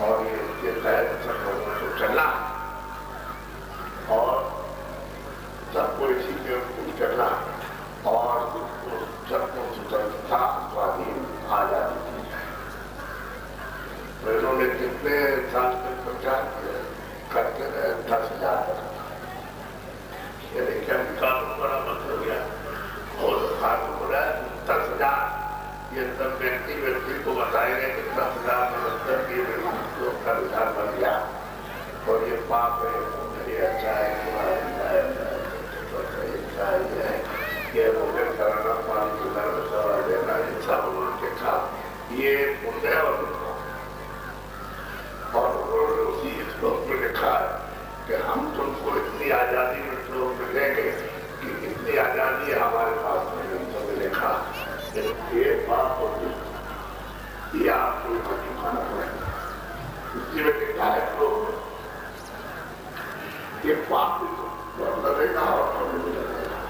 और ये इसके तहत सब लोगों को चलना और सबको इसी के अनुकूल चलना और सबको स्वतंत्रता स्वाधीन आजादी दी जाए तो इन्होंने कितने साल तक प्रचार किया करते रहे 10,000 ये क्या कानून बड़ा मतलब गया और कानून बोला 10,000 ये सब व्यक्ति को बताएंगे कि 10,000 मतलब ये व्यक्ति का विधान बन गया और ये पाप है ये अच्छा है ये मुझे करना पानी पिलाना सवाल देना ये सब उन्होंने कहा ये पुण्य और उन्होंने उसी श्लोक में लिखा है कि हम तुमको इतनी आजादी में श्लोक में देंगे कि इतनी आजादी हमारे पास नहीं तुमने लिखा ये बात होती ये आपको चुकाना पड़ेगा इसी में लिखा है श्लोक ये पाप लगेगा और हमें भी लगेगा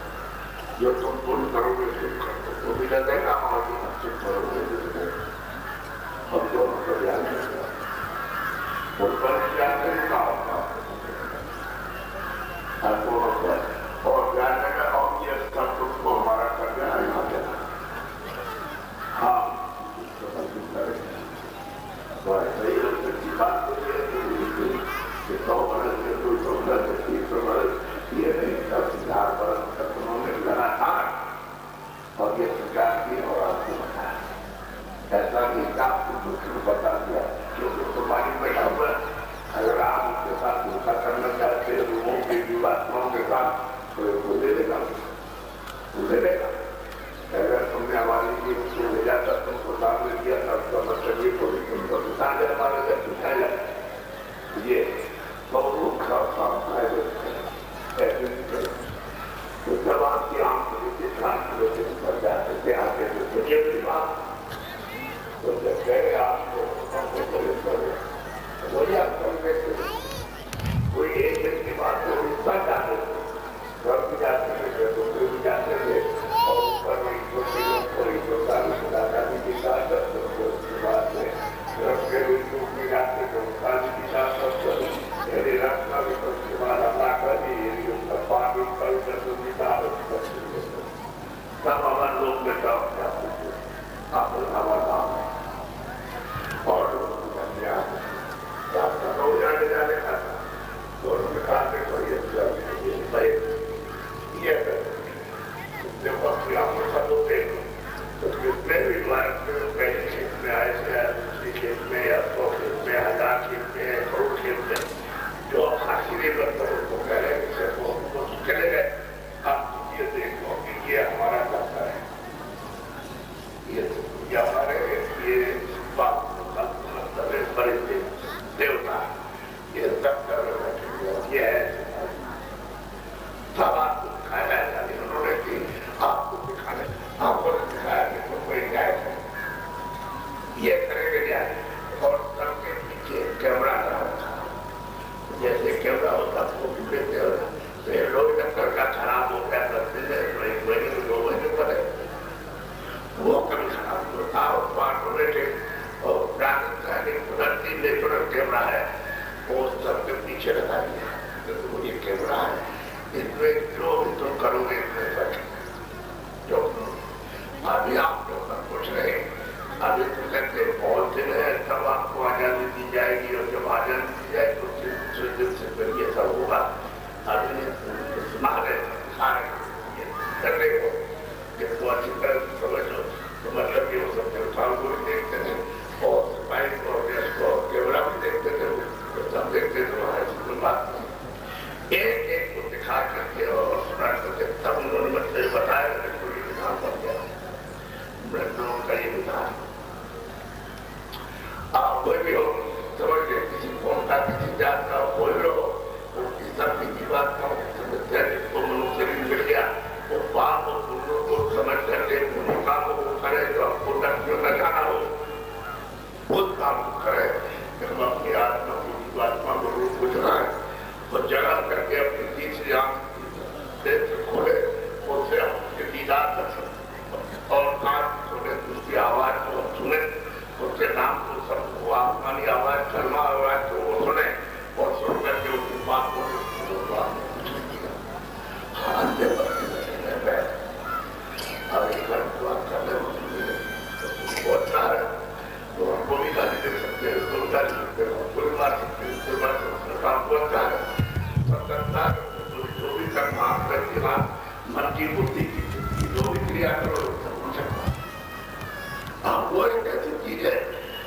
जो तुम पूर्ण करोगे तुम करोगे तो भी लगेगा और तुम अच्छे करोगे हम दोनों को ध्यान रखेगा उन पर ध्यान रखेगा और ध्यान रखेगा और ये सब तुमको हमारा करना है यहाँ देना हाँ तो ऐसे ही सच्ची बात तो ये 100 वर्ष 200 वर्ष 300 वर्ष ये नहीं 10,000 वर्ष तक उन्होंने लगातार और ये प्रचार किया और आपको बताया ऐसा नहीं कि आपको दुख बता दिया क्योंकि तुम्हारी बैठा हुआ अगर आप उसके साथ धोखा करना चाहते हैं लोगों के जीवात्माओं के साथ तो वो दे देगा उसे देगा अगर तुमने हमारे लिए उसको भेजा था तुमको सामने दिया था उसका मतलब ये कोई तुमको साझा हमारे से पूछा जाए ये बहुत खाना ऐसे तो जब आपकी आंखों के साथ कर जाते थे आगे मुझे भी बात तो जब गए आपको वही आप करते थे कोई एक दिन की बात को हिस्सा जाते थे घर भी जाते थे दूसरे भी जाते थे और ऊपर कोई छोटे लोग कोई छोटा दादाजी के साथ सबके पीछे लगा दिया, तो ये कैमरा है, इसमें जो तुम करोगे इसमें सच। जो अभी आप लोग कुछ नहीं, अभी तो कहते बहुत दिन है, तब आपको आजादी दी जाएगी, और जब आजादी दी जाए तो दिन से फिर ये सब होगा। अभी सुना रहे सारे करने को, जिसको अच्छी तरह से समझो तो मतलब कि वो सब देवताओं को भी देखते थे, और सिपाही को और देश को कैमरा भी देखते थे, तो सब देखते थे वहाँ बात एक एक को दिखा करके और सुना करके तब उन्होंने मुझसे बताया कि कोई विधान बन गया। मृतकों का ये विधान आप कोई भी हो समझ गए, किसी कौन का किसी जात का कोई भी हो, उसकी शक्ति की बात का समस्या जिसको मनुष्य भी मिल गया, वो पाप और पुण्यों को समझ करके उन कामों को करे जो आपको दर्शन न जाना हो, उस काम को करे। हम अपनी आत्मा की जीवात्मा को रूप को जगाए और जगा करके अपनी तीसरी आंख खोले, उससे अपने दीदार कर सकते और कान खोले, दूसरी आवाज को सुने, उसके नाम को सबको आसमानी आवाज शर्मा आवाज को वो सुने और सुन करके उसकी बात को हाथ में अच्छा है तो हमको भी गाली दे सकते हैं, उसको गाली सकते हैं, हमको भी मार सकते हैं, उसको मार सकते हैं, आपको अच्छा है स्वतंत्रता जो भी करना करके मन की बुद्धि की जो भी क्रिया करो आप वो एक ऐसी चीज है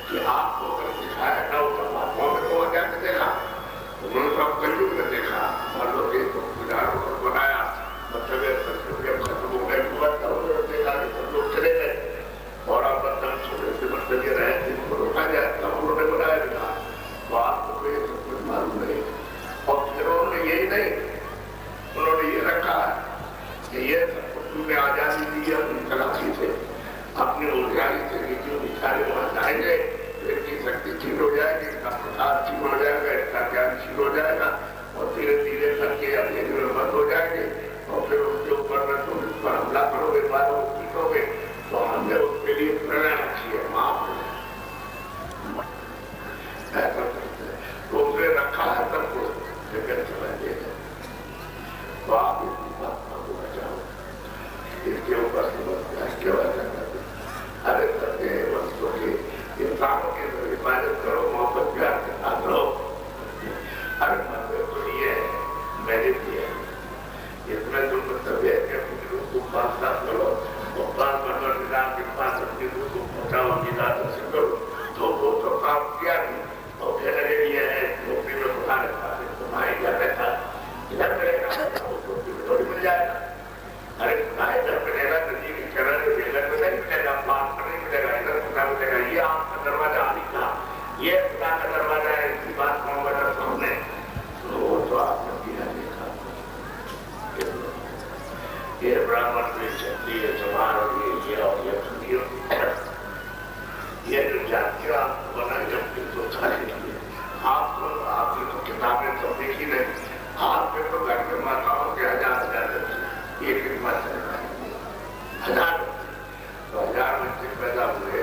कि आपको अगर दिखाया ना वो परमात्मा में तो क्या देखा, उन्होंने सब कलयुग में देखा, मान लो कि तो बनाया मतलब खत्म हो गए देखा कि सब लोग चले गए और आप बदल छोटे से मतलब ये रहे थे उनको रोका जाए, तब उन्होंने बनाया विधान, तो आपको ये सब कुछ मालूम नहीं। और फिर उन्होंने यही नहीं, उन्होंने ये रखा कि ये सब कुछ में आजादी दी है अपनी तलाशी से, अपनी ऊर्जाई से कि जो विचारे वहां जाएंगे तो इनकी शक्ति छीन हो जाएगी, इसका प्रसाद छीन हो जाएगा, इसका ज्ञान छीन हो जाएगा और धीरे धीरे करके अपने जीवन बंद हो जाएंगे और फिर उसके ऊपर में तुम इस पर हमला करोगे, मारो पीटोगे, तो हमने उसके लिए प्रेरणा रखी है माफ ऐसा तो उसने रखा है सब कुछ लेकिन समझिए तो आप इसकी बात को बचाओ, इसके ऊपर इसके वजह अरे सत्य वस्तु के इंसानों के हिफाजत करो, मोहब्बत प्यार के साथ रहो। अरे मतलब तो ये मैंने दिया इसमें जो मतलब है कि अपनी रूप को पास करो और पास बनकर निदान के पास अपनी रूप को पहुंचाओ, निदान से करो, तो वो तो काम किया नहीं और फिर अरे ये है नौकरी में बुलाने पाते तुम्हारे घर रहता इधर रहेगा थोड़ी मिल जाएगा। अरे तुम्हारे घर में रहेगा तो जी की चरण घर में नहीं मिलेगा, पास पर नहीं मिलेगा, इधर खुदा मिलेगा, ये आपका दरवाजा आने का, ये खुदा का दरवाजा है, इसकी बात मोहम्मद सामने तो तो आपने किया देखा ये ब्राह्मण की शक्ति है समार और ये सुनियो ये जो जातियां आपको बनाई जब तो सारी आपने तो किताबें तो देखी नहीं, आपके तो घर में माताओं के हजार ये खिदमत हजार तो हजार बच्चे पैदा हुए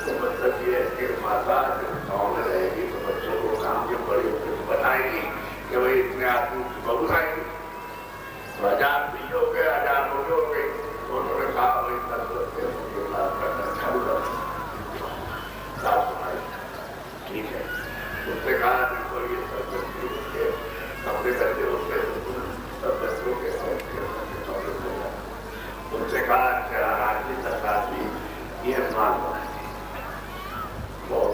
तो मतलब ये है कि माता जब गाँव में रहेगी तो बच्चों को काम जब बड़ी होकर बताएगी कि भाई इतने आदमी की बहू आएगी तो हजार भी हो गए, हजार हो गए, तो उन्होंने कहा भाई करना चालू कर साफ सफाई ठीक है, उसने कहा देखो ये सब बच्चे होते कपड़े करके होते सब बच्चों के उनसे कहा आदमी सरकार भी ये मान बहुत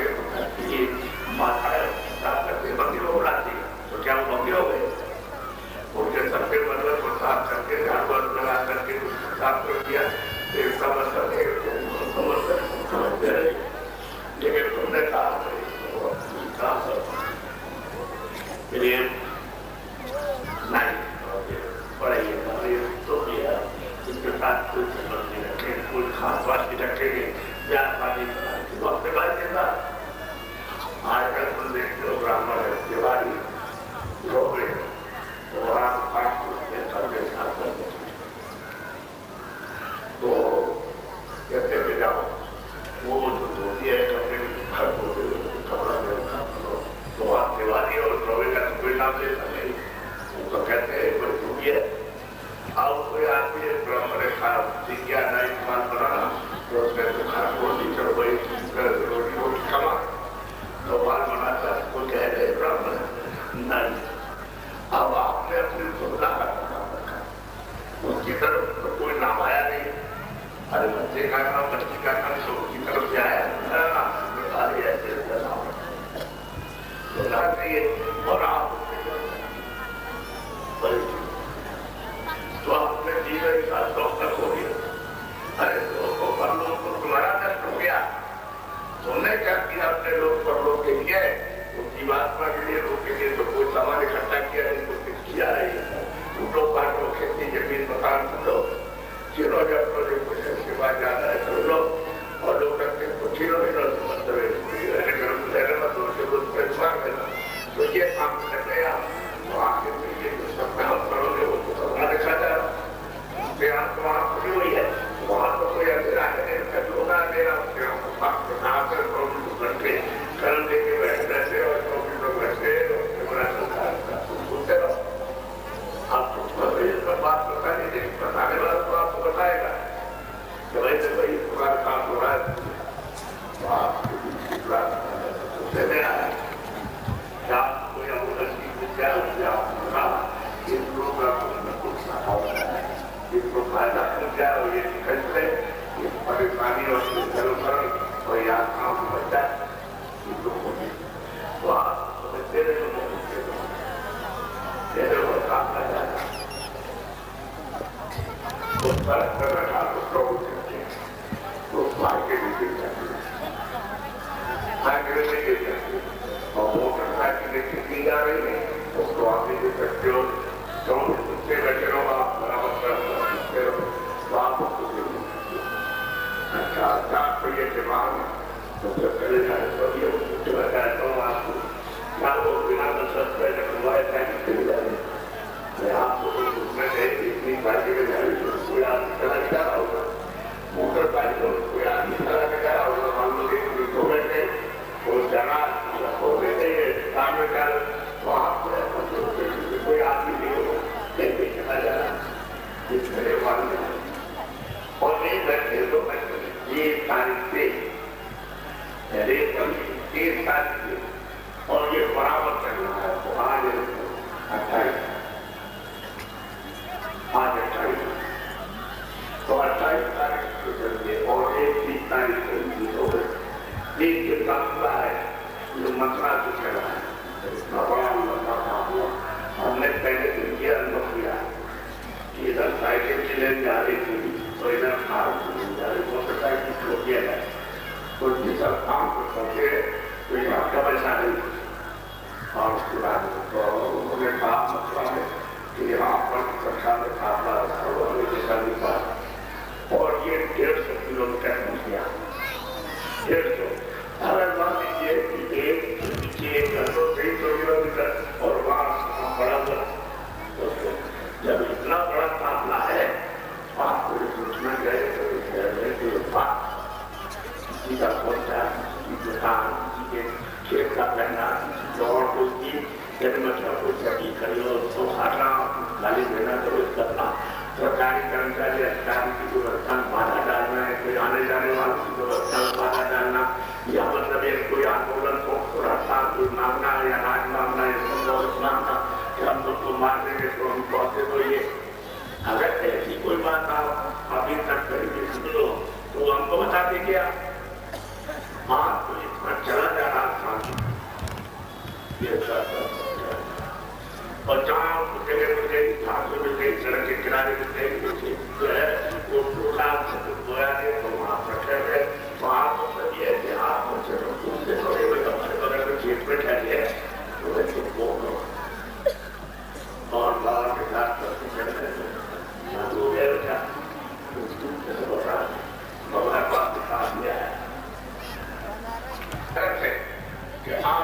करके ये माथा करके बंदी को बुलाती तो क्या वो बंदी हो गए? उनके सबके मतलब को साफ करके झाड़ू लगा करके साफ कर दिया। इसका मतलब है समझते रहे, लेकिन तुमने कहा नहीं तो किया इसके साथ कोई संबंध नहीं रखे, कोई खास बात नहीं रखेंगे, प्यार पानी वक्त बात के साथ आजकल तुम देखते हो ब्राह्मण है तिवारी लोग तो कहते हुए जाओ वो जो धोती है कपड़े कपड़ा तो आप तिवारी और धोबे का कोई नाम ले सकते, वो तो कहते हैं कोई धोबी है। अब कोई आदमी ब्राह्मण खा सीख गया ना इस्तेमाल बनाना तो उसमें खा रोटी चढ़ गई रोटी रोटी कमा तो बाल बनाता कोई कह रहे ब्राह्मण नहीं। अब आपने अपनी सुविधा का नाम रखा, उसकी तरफ तो कोई नाम आया नहीं। अरे बच्चे का नाम बच्ची का नाम सबकी तरफ से आया ऐसे नाम सुनना चाहिए और आप तो आपने जीवन का डॉक्टर हो गया। अरे दोस्तों पर लोग को तुम्हारा नष्ट हो गया, तुमने क्या किया अपने लोग पर लोग के लिए उनकी जीवात्मा के लिए लोग के लिए तो कोई सामान इकट्ठा किया नहीं, तो कुछ किया नहीं। टूटो काटो खेती जमीन मकान करो चिरो जब कुछ के बाद जाना है तो लो और लोग करते कुछ चिरो मतलब तो ये काम करते हैं तो आगे सब काम करोगे वो तो करना दिखा जा रहा तो वहाँ खुली हुई है, वहाँ तो कोई अंधेरा है होगा मेरा घंटे कल लेके बैठ रहते और चौकी पर बैठते सुनते रहो। आप कुछ बात बता नहीं देंगे, बताने वाला तो आपको बताएगा कि वैसे भाई तुम्हारा काम हो रहा है तो आप सुनते में आया क्या कोई इसको फायदा पहुंचा और ये निकल ये परेशानी और और यहाँ काम बचा तो आप तेरे तेरे काम कर जाना तो फर्क कर रखा तो आगे भी गिर जाती आगे नहीं गिर जाती और मोटरसाइकिल कितनी जा रही है उसको आगे दे सकते हो तो उससे बैठे रहो आप बराबर करते रहो तो आप अच्छा चार पहिए के बाद तो चले जाए तो ये बताया तो आपको क्या वो बिना दस पैसे करवाए साइकिल चले जाए मैं आपको उसमें इतनी बाइक में जा रही हूँ कोई आदमी चला के जा रहा होगा मोटरसाइकिल कोई आदमी चला के जा रहा होगा मान लो कि दो बैठे वो जाना हो गए सामने जा तो आप कोई आदमी नहीं होगा कैसे चला जा रहा इस मेरे वाले और एक बैठे दो बैठे ये तारीख से एक तारीख से और ये बराबर चल रहा है तो आज 28 आज 28 तो 28 तारीख से चलिए और 30 तारीख से हो गए एक दिन का हुआ है जो मथुरा से चला है इतना बड़ा लंबा काम हुआ। हमने पहले दिन किया अनुभव किया कि इधर साइकिल चले जा रही थी तो इधर मोटरसाइकिल को किया जाए तो जिस काम को करके तो यहाँ का पैसा नहीं और उसके बाद तो उन्होंने कहा मथुरा में कि यहाँ पर कक्षा में खापा जैसा नहीं पाया और ये 150 किलोमीटर पहुँच गया 150 अगर मान लीजिए एक घंटों 300 किलोमीटर और वहाँ बड़ा हुआ जब इतना बड़ा काफला है आपको सूचना गए तो किसी का पहुंचा किसी दुकान किसी के खेत का पहना और उसकी मतलब कोई सब्जी खरीदो उसको खाना गाली देना तो करना सरकारी कर्मचारी अधिकारी की व्यवस्था में बाधा डालना है कोई आने जाने वालों की व्यवस्था में बाधा डालना या मतलब एक कोई आंदोलन को रास्ता कोई मांगना या अनाज मांगना या संतोष मांगना कि हम लोग को मार देंगे तो हम पहुंचे तो ये अगर ऐसी कोई बात आप अभी तक करेंगे सुन लो तो हमको बता देंगे आप हाँ तो इतना चला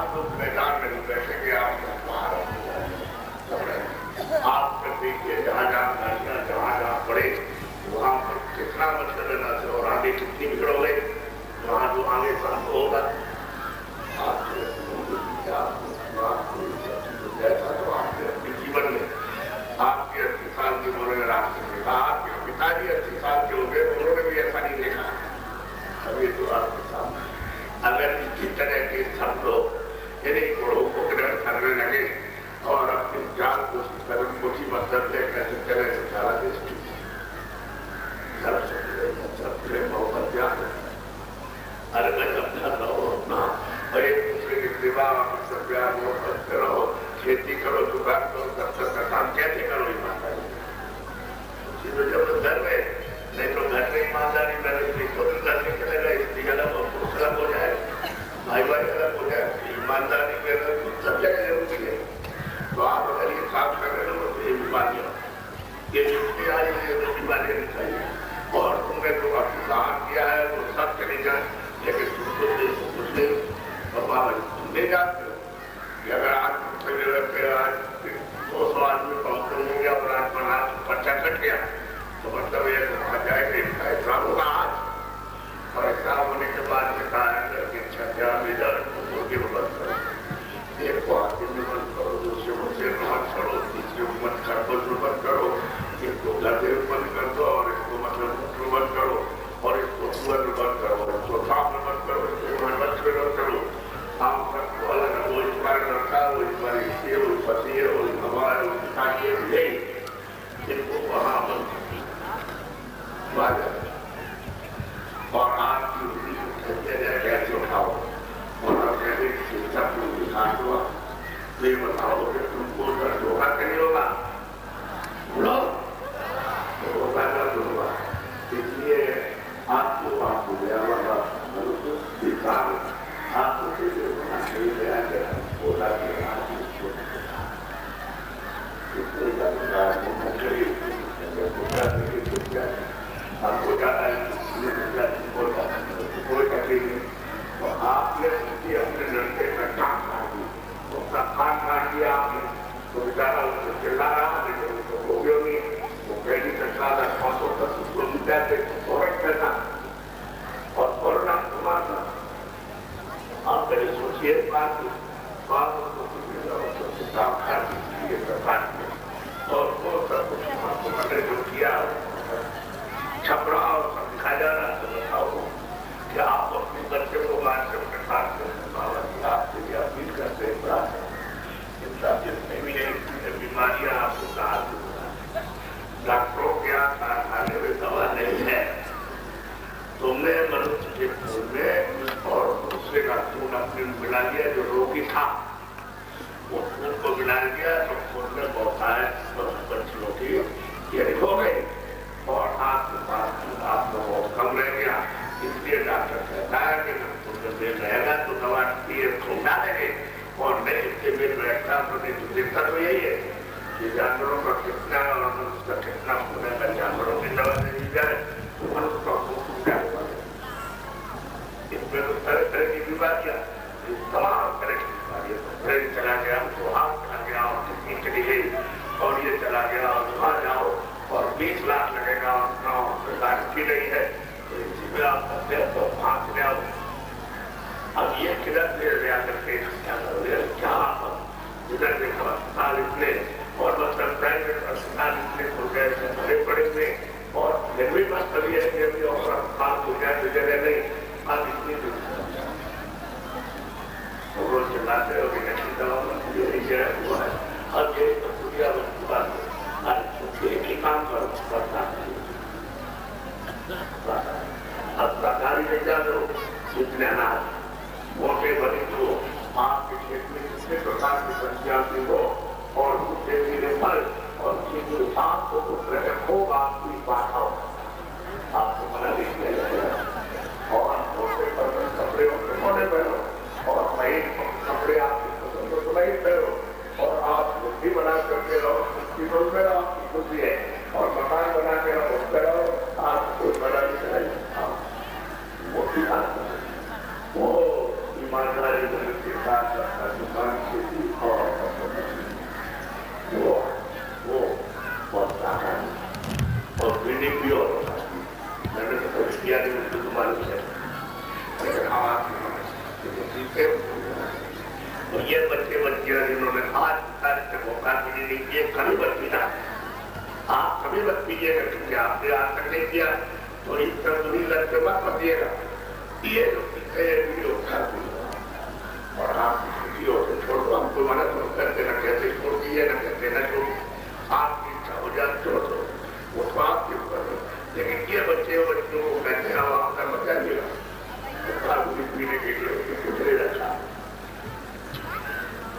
आप लोग मैदान में नहीं बैठेंगे, आप बाहर आप देखिए जहाँ जहाँ गाड़ियाँ जहाँ पड़े वहाँ पर कितना मच्छर रहना चाहिए और आगे कितनी भीड़ हो गई, वहाँ जो आगे साफ होगा जैसा तो आपके अपने जीवन में आपके 80 साल की उम्र में रास्ते में देखा, आपके पिताजी 80 साल के हो गए, उन्होंने भी ऐसा नहीं देखा। अभी तो आपके सामने अगर इसी तरह के सब लोग इन्हीं गुणों को ग्रहण करने लगे और अपने ज्ञान को मुठी मतलब कैसे चले तो सारा देश बहुत ज्ञान है। अरे मैं समझा रहो अपना और एक दूसरे के सेवा प्यार मोहब्बत करो, खेती करो, दुकान करो, दफ्तर का काम कैसे करो ईमानदारी तो जब घर में नहीं तो घर में ईमानदारी मेरे तो घर में चलेगा, स्त्री अलग और पुरुष अलग हो जाए, भाई भाई अलग हो जाए, ईमानदारी में सब जगह जरूरी है। तो आप अगर ये काम कर रहे हो तो ये बीमारियां ये जितनी आई है तो बीमारियां नहीं चाहिए और तुमने जो अपमान किया है वो सब चली जाए, लेकिन तुमको कुछ नहीं तुम नहीं जानते हो कि अगर आज आज 200 आदमी पहुंच होंगे और आज पर आज पर्चा कट गया तो मतलब ये कहा जाएगा इसका एग्जाम होगा आज और एग्जाम होने के बाद में कहा है कि छठा रिजल्ट बंद करो, एक को आगे में बंद करो, दूसरे को सिर मत छोड़ो, तीसरे को मत खरगोश बंद करो, इसको गधे बंद कर दो और इसको मतलब बंद करो और इसको सुअर बंद करो, इसको सांप बंद करो, इसको मगरमच्छ बंद करो। आप सबको अलग वो इस बार लड़का वो इस बार इससे वो पति है वो हमारे ताकि नहीं इनको वहाँ और आपकी कैसे उठाओ और कैसे शिक्षा को विकास हुआ तो ये बताओ कि तुमको धोखा नहीं होगा बोलो तो होगा तो होगा। इसलिए आपको गया वाला विकास आपको आपको जाता है कोई तकलीफ नहीं तो आपने अपने लड़के का काम काट दिया, उसका खान काट दिया आपने तो बेचारा उसको चिल्ला रहा लेकिन उसको हो गया नहीं, वो पहली चला था 510 उसको मिलता थे और करना और कोरोना मारना। आप पहले सोचिए बात और वो सब कुछ आपको मैंने जो किया छपरा और सब दिखाया जा रहा है। बताओ कि आप अपने बच्चे को मान के अपने साथ आपके लिए अपील करते हैं जितने भी बीमारियां आपको कहा डॉक्टरों के यहाँ कारखाने में दवा नहीं है, तुमने मनुष्य के खून में और दूसरे का खून अपने मिला दिया जो रोगी था वो खून को मिला दिया तो खून में बहुत आए बच्चों की ये हो गई और आपके पास आप लोगों को कम रह गया, इसलिए डॉक्टर कहता है कि जब बेल रहेगा तो दवा छोटा देंगे और नहीं इसके बेल बैठता तो नहीं तो दिक्कत तो यही है कि जानवरों का कितना और मनुष्य का कितना खून है, जानवरों की दवा दे दी जाए तो मनुष्य का खून क्या होगा। इसमें तो तरह तरह की बीमारियां तमाम तरह की बीमारियां ब्रेन चला गया तो हाथ चला गया और किडनी चली गई और ये चला गया और वहां जाओ और 20 लाख लगेगा और 9 सरकार की नहीं है तो इसी में आप करते तो भाग ले आओ। अब ये किधर ले करके क्या करोगे, क्या जिधर देखो अस्पताल इतने और मतलब प्राइवेट अस्पताल इतने खुल गए भरे पड़े हुए और फिर भी बस कभी ऐसे और अस्पताल खुल गया तो जगह नहीं अब इतनी रोज चलाते हो कि हुआ है अब ये तो दुनिया एक ही काम करो अब सरकारी विद्या दो जितने अनाज मोटे बड़ी को आपके खेत में कितने प्रकार की सब्जियां की हो और दूसरे मेरे फल और चीजें सांप को खूब आपकी बात हो आपको मना नहीं किया जाएगा और मोटे बर्तन कपड़े मोटे पहनो और नए कपड़े आपकी पसंद को नहीं पहनो और आप बुद्धि बना करके रहो उसकी रोज में आपकी बुद्धि है और मकान बना के रहो उस पर रहो आपको बड़ा नहीं चाहिए वो ईमानदारी के साथ تو یہ بچے بچیاں جنہوں نے آج تک موقع کے لیے یہ کبھی بچ پینا آپ کبھی بچ پیجیے گا کیونکہ آپ نے آج تک نہیں کیا تو اس تندوری لگ کے مت بچیے گا یہ جو پیچھے ویڈیو کھا اور آپ کی خوشیوں سے چھوڑ دو ہم کو منع تو کرتے نہ کہتے چھوڑ دیے نہ کہتے نہ چھوڑ آپ کی اچھا ہو جائے چھوڑ دو وہ تو آپ کے اوپر لیکن یہ بچے بچوں کو کہتے ہیں آپ کا بچہ لے گا پینے کے لیے گزرے رکھا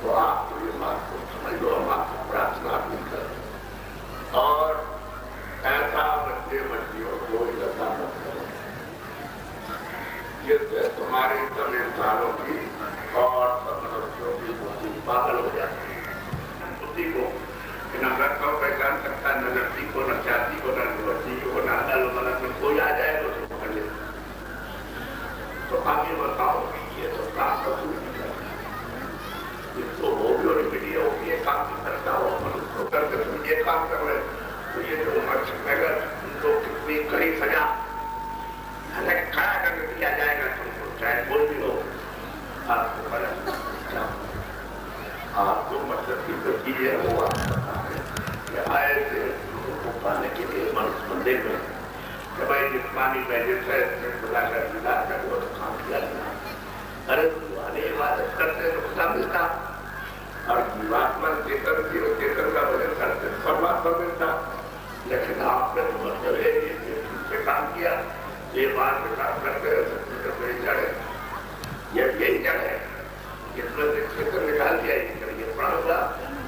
تو آپ کو یہ بات کو سمجھ لو ہم آپ کو پرارتھنا بھی کر اور ایسا بچے بچیوں کو لگا مت کرو جس سے تمہاری سب انسانوں کی اور سب منشیوں کی بہت پاگل ہو جاتی ہے اسی کو نہ لڑکوں پہچان سکتا نہ لڑکی کو نہ چاچی کو نہ بچی کو نہ ادل ملک میں کوئی آ جائے تو پکڑ لے تو آگے بتاؤ کہ یہ تو کام کا سوچ جس کو وہ بھی اور میڈیا ہو یہ کام بھی کرتا ہو کو کر کے تم یہ کام کر رہے تو یہ جو عمر اگر ان کو کتنی کڑی سزا کھڑا کر کے دیا جائے گا تم کو چاہے کوئی بھی ہو آپ کو پڑا آپ کو مطلب کی جو چیزیں وہ آئے تھے کو پانے کے لیے مندر میں کہ بھائی جسمانی محنت ہے خدا کا دیدار کا وہ کام کیا گیا ارے والے عبادت کرتے تو خدا ملتا اور جیواتما چیتن کی وہ چیتن کا وجن کرتے پرماتما ملتا لیکن آپ نے مطلب ہے سے کام کیا یہ بات میں کام کرتے ہیں جڑے یہی جڑ ہے جس میں سے چیتن نکال دیا یہ پڑا ہوگا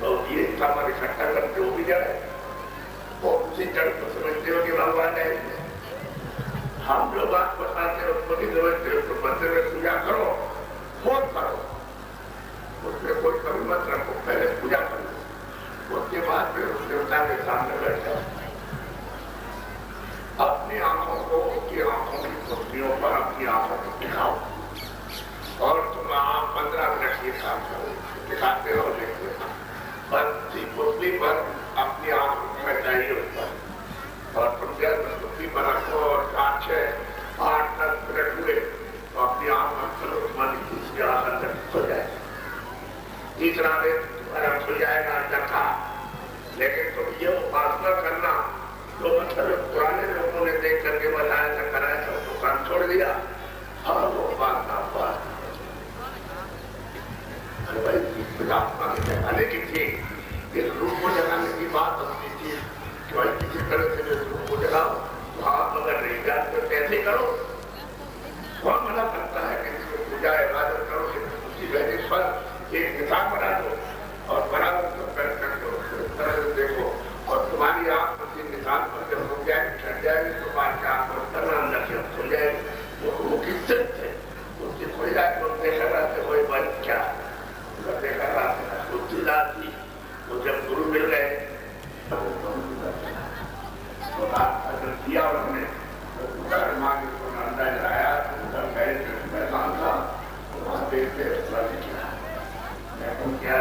اور یہ سامان اکٹھا کرتے وہ بھی جڑ ہے اور اسی جڑ کو سمجھتے ہو کہ بھگوان ہے ہم لوگ آپ کو بتاتے ہیں اس کو نہیں سمجھتے اس کو مندر میں پوجا کرو خود کرو اس میں کوئی کمی مت رکھو پہلے پوجا کرو اس کے بعد پھر اس دیوتا کے سامنے بیٹھ جاؤ اپنی آنکھوں کو اس کی آنکھوں کی خوشیوں پر اپنی آنکھوں کو دکھاؤ اور تم آپ 15 منٹ یہ کام کرو دکھاتے رہو دیکھتے بس پتلی پر اپنی آنکھ میں چاہیے اس پر اور تم جب پتلی پر رکھو اور 5 6 8 10 منٹ ہوئے تو اپنی آنکھ میں چلو تمہاری دوسری آنکھ اندر کھل جائے تیسرا دن تمہارا کھل جائے گا دیکھا لیکن تم یہ اپاسنا کرنا تو مطلب پرانے لوگوں نے دیکھ کر کے بتایا تھا کرایا تھا تو کام چھوڑ دیا اور وہ بات جگانے کی تھی اس روح کو جگانے کی بات ہوتی تھی کہ بھائی کسی طرح سے اس روح کو جگاؤ تو آپ اگر نہیں جانتے کیسے کرو کون منع کرتا ہے کہ اس کو پوجا عبادت کرو اسی وجہ پر ایک نظام بنا دو اور برابر کو کر دو اس طرح سے دیکھو اور تمہاری آنکھ اسی نظام پر جب ہو جائے چھٹ جائے گی تو بات کا آپ کو کرنا اندر سے کھل جائے گی وہ روح کی عزت ہے اس کی کھل جائے تو دیکھ رہا تھا وہی بات کیا دیکھا رہا تھا خود ذات تھی وہ جب گرو مل گئے تو اگر کیا انہوں نے مانگے کو انداز آیا تو گئے میدان تھا وہاں دیکھتے کیا میں کہوں کیا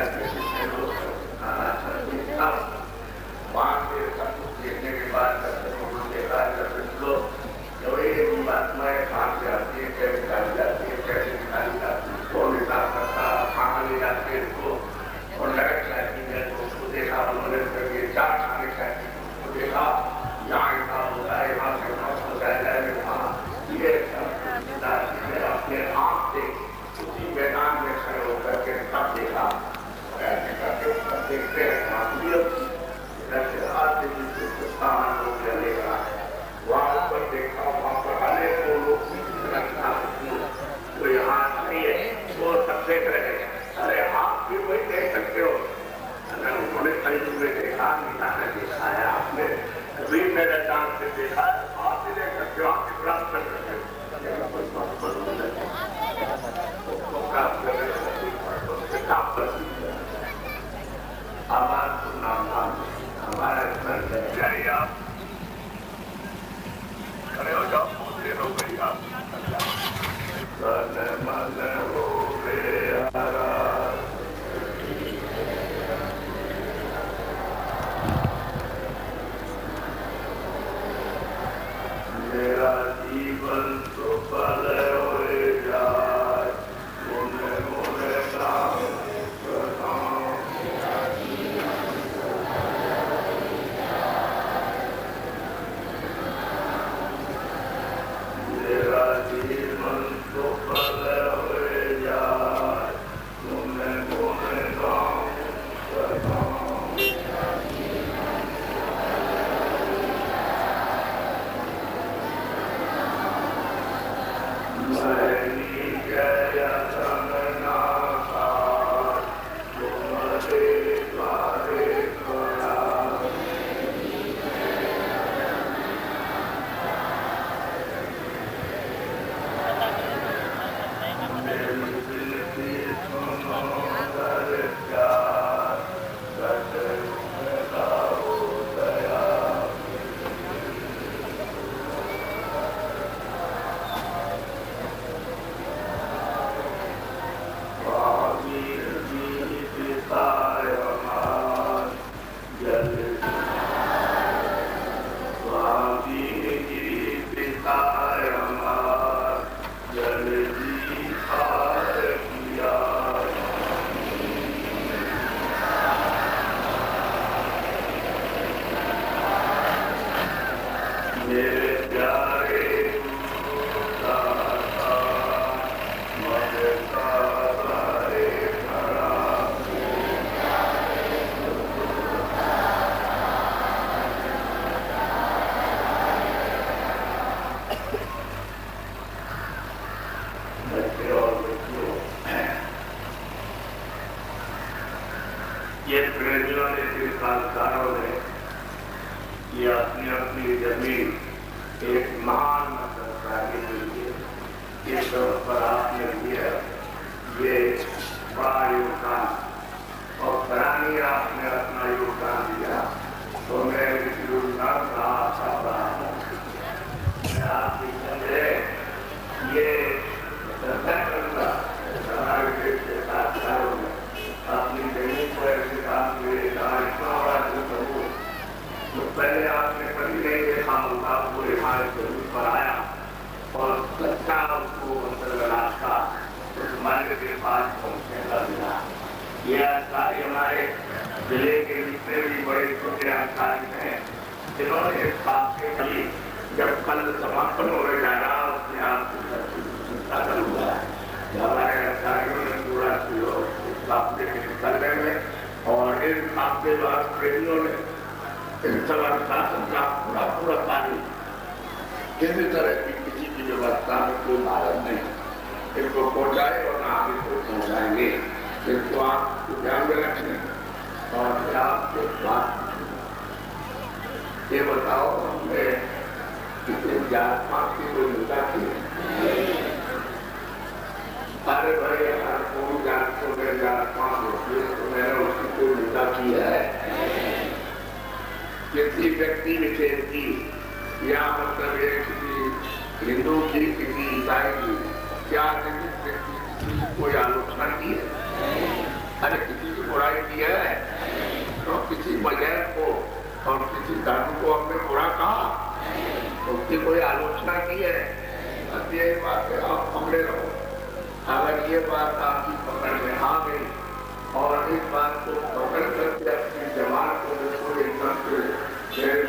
وہاں سے سب کچھ دیکھنے کے بعد بات میں کہاں سے آتی ہے کیسے نکالی جاتی ہے کیسے نکالی جاتی ہے کون حساب کرتا کھانا لے جاتے ہیں اس کو اور لگت چاہتی ہے تو اس کو دیکھا انہوں نے چار کھانے چاہتی ہے اس کو دیکھا یہاں حساب ہوتا ہے یہاں سے پہنچایا جائے وہاں یہ اپنے آپ سے اسی میدان میں کھڑے ہو کر کے سب دیکھا ایسے کر کے دیکھتے ہیں جیسے آج لوگ لے گا وہاں پر دیکھا وہاں پر آنے کو لوگ رکھنا وہ یہاں نہیں ہے وہ سب دیکھ رہے ہیں ارے آپ بھی وہی دیکھ سکتے ہو اگر انہوں نے کہیں میں دیکھا نکاح دیکھا ہے آپ نے کبھی میرے جان سے دیکھا آپ بھی دیکھ سکتے ہو آپ بھی پراپت کر سکتے ہو آواز سننا ہمارا جائے آپ کھڑے ہو جاؤ بہت دیر ہو گئی آپ میرا جیون تو پل ہوئے جائے یہ پریمیوں نے جن کارکاروں نے یہ اپنی اپنی زمین ایک مہان مذہب کے لیے اس طور پر آپ نے دیا یہ بڑا یوگدان اور کرانی آپ نے اپنا یوگدان دیا تو میں اس یوگدان کا آشا رہا میں آپ کی سمجھے یہ کرنا ہمارے دیش کے ساتھ کاروں میں اپنی زمین کو ایسے کام کیے اتنا بڑا جو تو پہلے آپ نے کبھی نہیں دیکھا ہوگا وہ ہمارے زمین پر آیا اور سچا اس کو راستہ اس مالک کے پاس پہنچنے کا ملا یہ ہمارے ضلع کے جتنے بھی بڑے چھوٹے ادھیکاری ہیں جنہوں نے اس بات کے لیے جب کل سماپن ہونے جا رہا اس نے آپ کو ہوا ہمارے ادھیکاریوں نے پورا اس معاملے کے نکلنے میں اور اس معاملے بعد پریمیوں نے اس طرح شاسن کا پورا پورا پانی کسی طرح کی کسی کی ویوستھا میں کوئی مہارت نہیں اس کو پہنچائے اور نہ آگے کو پہنچائیں گے اس کو آپ کو دھیان میں رکھیں اور پھر آپ کو بات یہ بتاؤ ہم نے کسی جات پات کی کوئی مدعا کی ارے بھائی اگر کوئی جات کو میں جات پات ہوتی ہے تو میں نے اس کی کوئی مدعا کی ہے کسی ویکتی وشیش کی یا مطلب کسی ہندو کی کسی عیسائی کی کیا کسی کوئی آلوچنا کی ہے ارے کسی کی برائی کی ہے تو کسی مذہب کو اور کسی دھرم کو ہم نے برا کہا تو اس کی کوئی آلوچنا کی ہے بس یہی بات ہے آپ پکڑے رہو اگر یہ بات آپ کی پکڑ میں آ گئی اور اس بات کو پکڑ کر کے اپنی جماعت کو بالکل ایک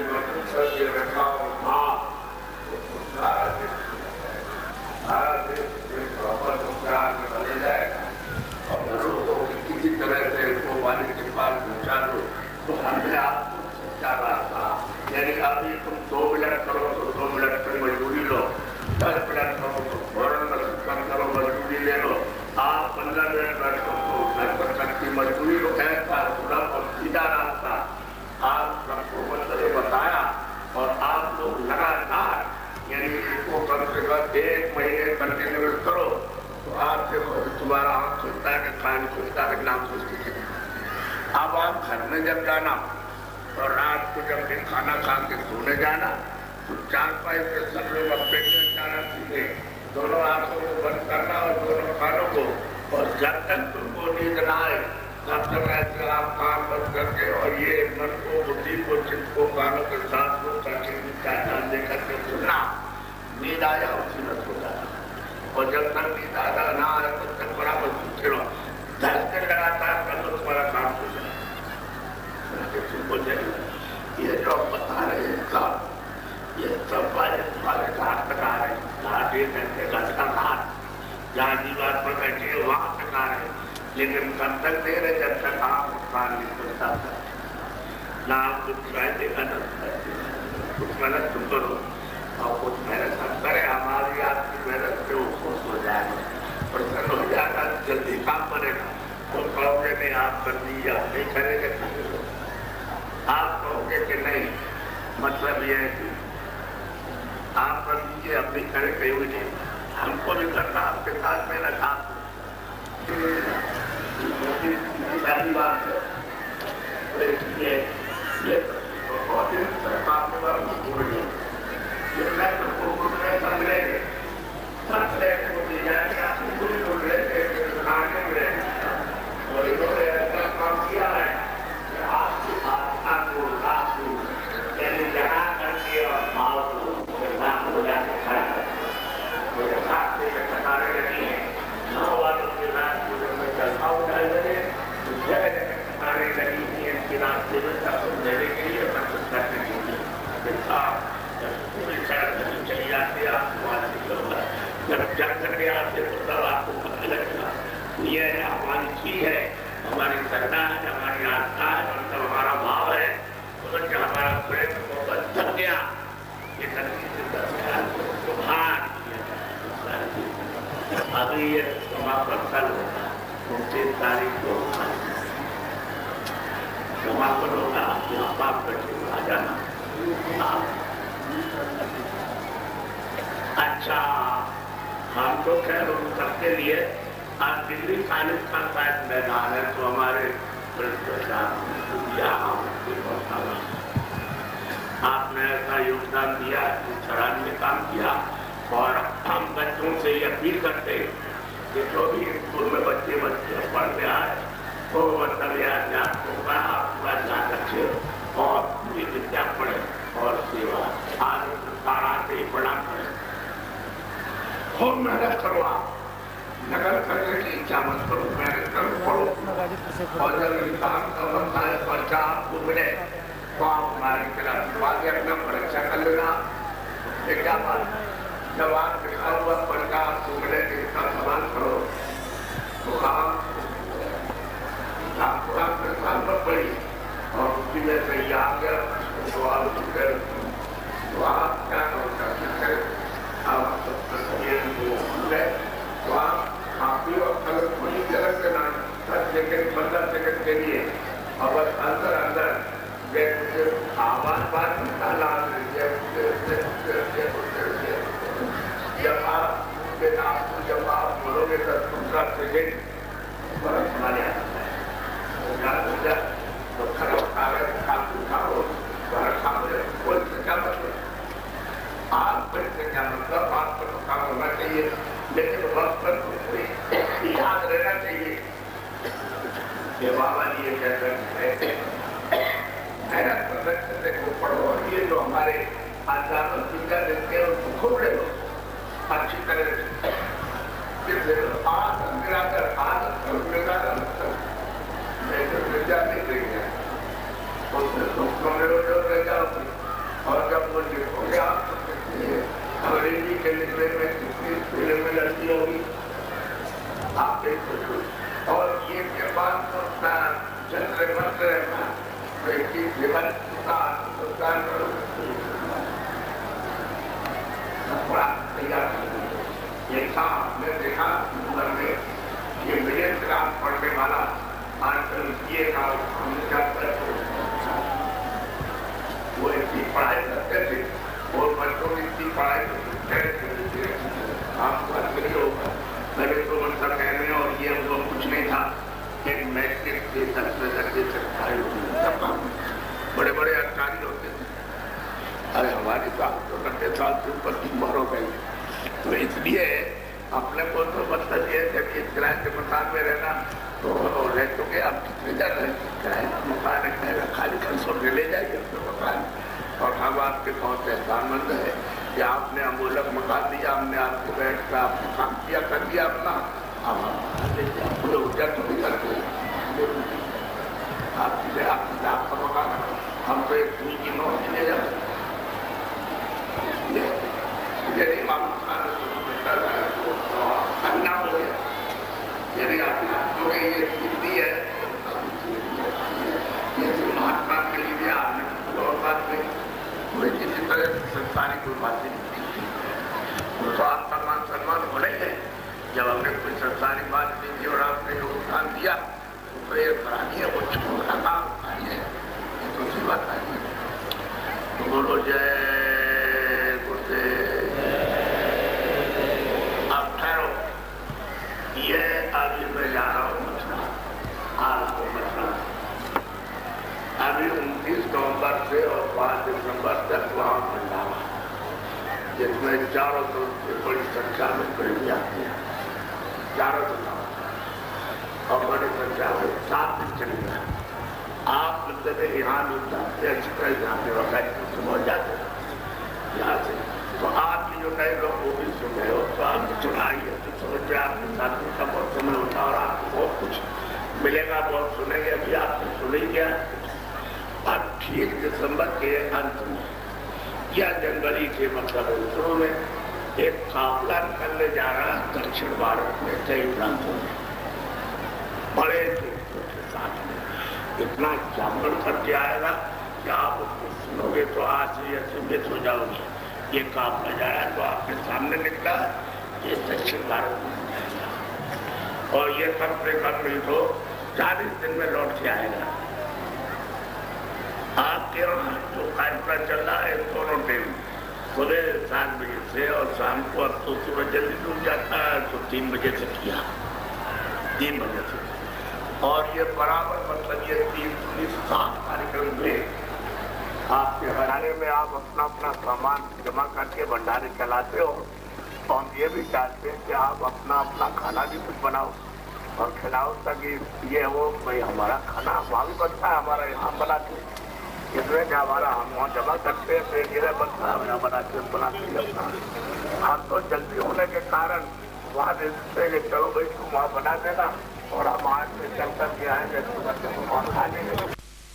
کر کے رکھا اور کہا تو سارا دیش میں بدل جائے گا اور لوگوں کو کسی طرح سے اس کو والد کے پاس پہنچا دو تو ہم نے آپ کو سچا راستہ یعنی ابھی تم 2 منٹ کرو تو 2 منٹ کی مزدوری لو 10 منٹ کرو تو فوراً کرو مزدوری لے لو آپ 15 منٹ بیٹھو تو 10% کی مزدوری لو ایسا پورا اور سیدھا راستہ آپ سب کو مسئلے بتایا اور آپ لوگ لگاتار یعنی اس کو کم سے کم 1 مہینے کنٹینیو کرو تو آپ سے تمہارا ہم سوچتا ہے کہ کھانے سوچتا ہے کہ نام سوچتے تھے اب آپ گھر میں جب جانا اور رات کو جب دن کھانا کھا کے سونے جانا تو 4-5 سے سب لوگ اپنے جانا سیکھے دونوں آنکھوں کو بند کرنا اور دونوں کانوں کو اور جب تک تم کو نیند نہ آئے تب تک ایسے آپ کام بند کر کے اور یہ من کو بدھی کو جن کو کانوں کے ساتھ لوگ لے کر کے سننا نیند آیا اسی میں سو جانا اور جب تک نیند آیا نہ آیا تب تک برابر سوچے رہو 10 دن لگاتار کر لو تمہارا کام ہو جائے یہ جو بتا رہے ہیں سب یہ سب والے تمہارے گھاٹ تک آ رہے ہیں گھاٹ 1 گھنٹے کا گھاٹ جہاں دیوار پر بیٹھے وہاں تک آ رہے ہیں لیکن کب تک دے رہے جب تک آپ کام نہیں کرتا نہ آپ کچھ فائدے کا نہ کچھ محنت تم کرو اور کچھ محنت ہم کریں ہماری آپ کی محنت سے وہ خوش ہو جائے گا پرسن ہو جائے گا جلدی کام بنے گا تو کہو گے نہیں آپ کر دیجیے آپ نہیں کریں گے آپ کہو گے کہ نہیں مطلب یہ ہے کہ آپ کر دیجیے اب نہیں کریں کہیں بھی نہیں ہم کو بھی کرنا آپ کے ساتھ محنت آپ پہلی بات ہے یہ بہت ہی سرکار کے بارے میں بول رہی ہے یہ میں تو سمجھ رہے گے سب لے کو دی جائے کہ آپ کو پوری بول رہے تھے آگے میں اور انہوں نے ایسا کام کیا ہے کہ آپ کی آسا کو رات کو یعنی جہاں کر کے اور ماؤ کو رات ہو جاتے کھڑا ہے مجھے ساتھ سے کٹارے لگی ہیں 9 والوں کے رات کو جب میں چلتا ہوں جائے لگے تو جگہ جگہ کٹارے لگی ہوئی ہیں کہ راستے میں سب دینے کے لیے مدد کرنے کے لیے پھر آپ پوری سڑک نہیں چلی جاتی آپ کو وہاں سے ہوگا جب جگ کر کے آتے تو تب آپ کو پتہ لگے گا یہ ہماری چیز ہے ہماری سرنا ہے ہماری آستھا ہے مطلب ہمارا بھاؤ ہے مگر جو ہمارا پریم محبت تھک گیا یہ تنقید سے درمیان کو باہر ابھی یہ سماپن کل ہوگا 29 تاریخ کو समापन होगा, यहाँ बाप बैठे आ जाना। अच्छा, हम तो खैर उन सबके लिए आज दिल्ली खालिद का शायद मैदान है, तो हमारे आपने ऐसा योगदान दिया, सराहनीय काम किया। और हम बच्चों से ये अपील करते हैं कि जो भी स्कूल में बच्चे पढ़ते आए तो मतलब अच्छे और पूरी विद्या पढ़े और सेवा आज तारा से बड़ा करें। खूब मेहनत करो, आप नगर करने की इच्छा मत करो, मेहनत करो, पढ़ो। और जब इंसान का बनता है पर्चा आपको मिले तो आप हमारे खिलाफ बात अपना परीक्षा कर लेना। क्या बात, जब आप लिखा हुआ पर्चा आपको मिले इसका सवाल करो तो आपको आपके साल पर पड़ी और उसी में से ये आ गया तो आप क्या करोगे, आप तो आप भी अगर कोई गलत करना 10 सेकंड 15 सेकंड के लिए और अंदर अंदर आवाज बात निकाला जब आप बोलोगे 10-15 सेकंड बरस मारे तो खराब कागज खाओ कोई क्या मतलब आप क्या मतलब आपको काम होना चाहिए, लेकिन वक्त पर याद रहना चाहिए कि बाबा जी ये कहते हैं को पढ़ो। और ये जो हमारे आचार्य विद्या देते हैं उनको खूब ले लो अच्छी तरह से। विद्या नहीं रही है उसमें सूक्ष्म रह जाओगे। और जब वो लिखोगे आप अंग्रेजी के लिखने में कितनी स्कूलों में लड़की होगी आप देख। और ये के बाद चंद्र मंत्र ये था हमने देखा में ये मिडिल क्लास पढ़ने वाला आजकल ये वो इतनी पढ़ाई करते थे और बच्चों की इतनी पढ़ाई होगा मेरे तो मतलब कहने और ये उनको कुछ नहीं था। एक मैट्रिक के बड़े बड़े अधिकारी होते थे। अरे हमारी बात तो 90 साल से ऊपर की उम्र हो गई, तो इसलिए अपने को तो मतलब ये जब इस किराए के मकान में रहना तो रह चुके आप कितने जन रहे किराए का मकान है खाली खर्चों में ले जाइए अपने मकान। और हम आपके बहुत एहसानमंद है कि आपने अमूलक मकान दिया, हमने आपको बैठ कर आपको काम किया कर दिया अपना। अब ऊर्जा तो भी करते आपका मकान हम तो एक पूरी की नौकरी ले जाते यदि अन्ना हो गया यदि आपने ये सिद्धि है महात्मा के लिए आपने और बात नहीं कोई किसी तरह संसारी कोई बात नहीं तो आप सम्मान होने हैं। जब हमने कोई संसारी बात नहीं की और आपने योगदान दिया तो ये करानी है वो छोटा काम आई है दूसरी बात आई है। तो बोलो जय गुरुदेव। अब ठहरो, ये अभी मैं जा रहा हूँ मथुरा, आपको मथुरा अभी 29 नवंबर से और 5 दिसंबर तक वहाँ भंडारा जिसमें चारों तरफ से बड़ी संख्या में प्रेमी आते हैं, चारों तरफ और बड़ी संख्या में 7 दिन चलेगा। आप जब यहाँ मिल जाते अच्छी तरह जाते वक्त समझ जाते यहाँ से तो आपकी जो नए लोग वो भी सुन रहे हो तो आप सुनाइए तो समझ में आपके साथ का बहुत समय होता और आपको बहुत कुछ मिलेगा, बहुत सुनेंगे। अभी आपने सुनेंगे अब ठीक दिसंबर के अंत में या जनवरी के मतलब शुरू में एक काफिला निकलने जा रहा है दक्षिण भारत में कई प्रांतों में बड़े दोस्तों के साथ में इतना जागरण करके आएगा कि आप उसको सुनोगे तो आज ही अचंभित हो जाओगे। ये काफिला जा रहा है तो आपके सामने निकला ये दक्षिण भारत में और ये कम से कम नहीं तो 40 दिन में लौट के आएगा। آپ کے यहाँ जो कार्यक्रम चल रहा है दोनों टाइम सुबह 7 बजे से और शाम को अब तो सूरज जल्दी डूब जाता है तो 3 बजे से किया 3 बजे से और ये बराबर मतलब ये 3-7 कार्यक्रम में आपके भंडारे में आप अपना अपना सामान जमा करके भंडारे चलाते हो तो हम ये भी चाहते हैं कि आप अपना अपना खाना भी कुछ बनाओ और खिलाओ ताकि ये हो भाई हमारा खाना वहाँ भी बनता है हमारा यहाँ बनाते हैं इसमें क्या हमारा हम वहाँ जमा करते हैं फिर गिरा बनता है यहाँ बनाते अपना हम तो जल्दी होने के कारण वहाँ देखते हैं कि चलो भाई तुम वहाँ बना देना और हम आज से चल कर के आएंगे तो वहाँ खा लेंगे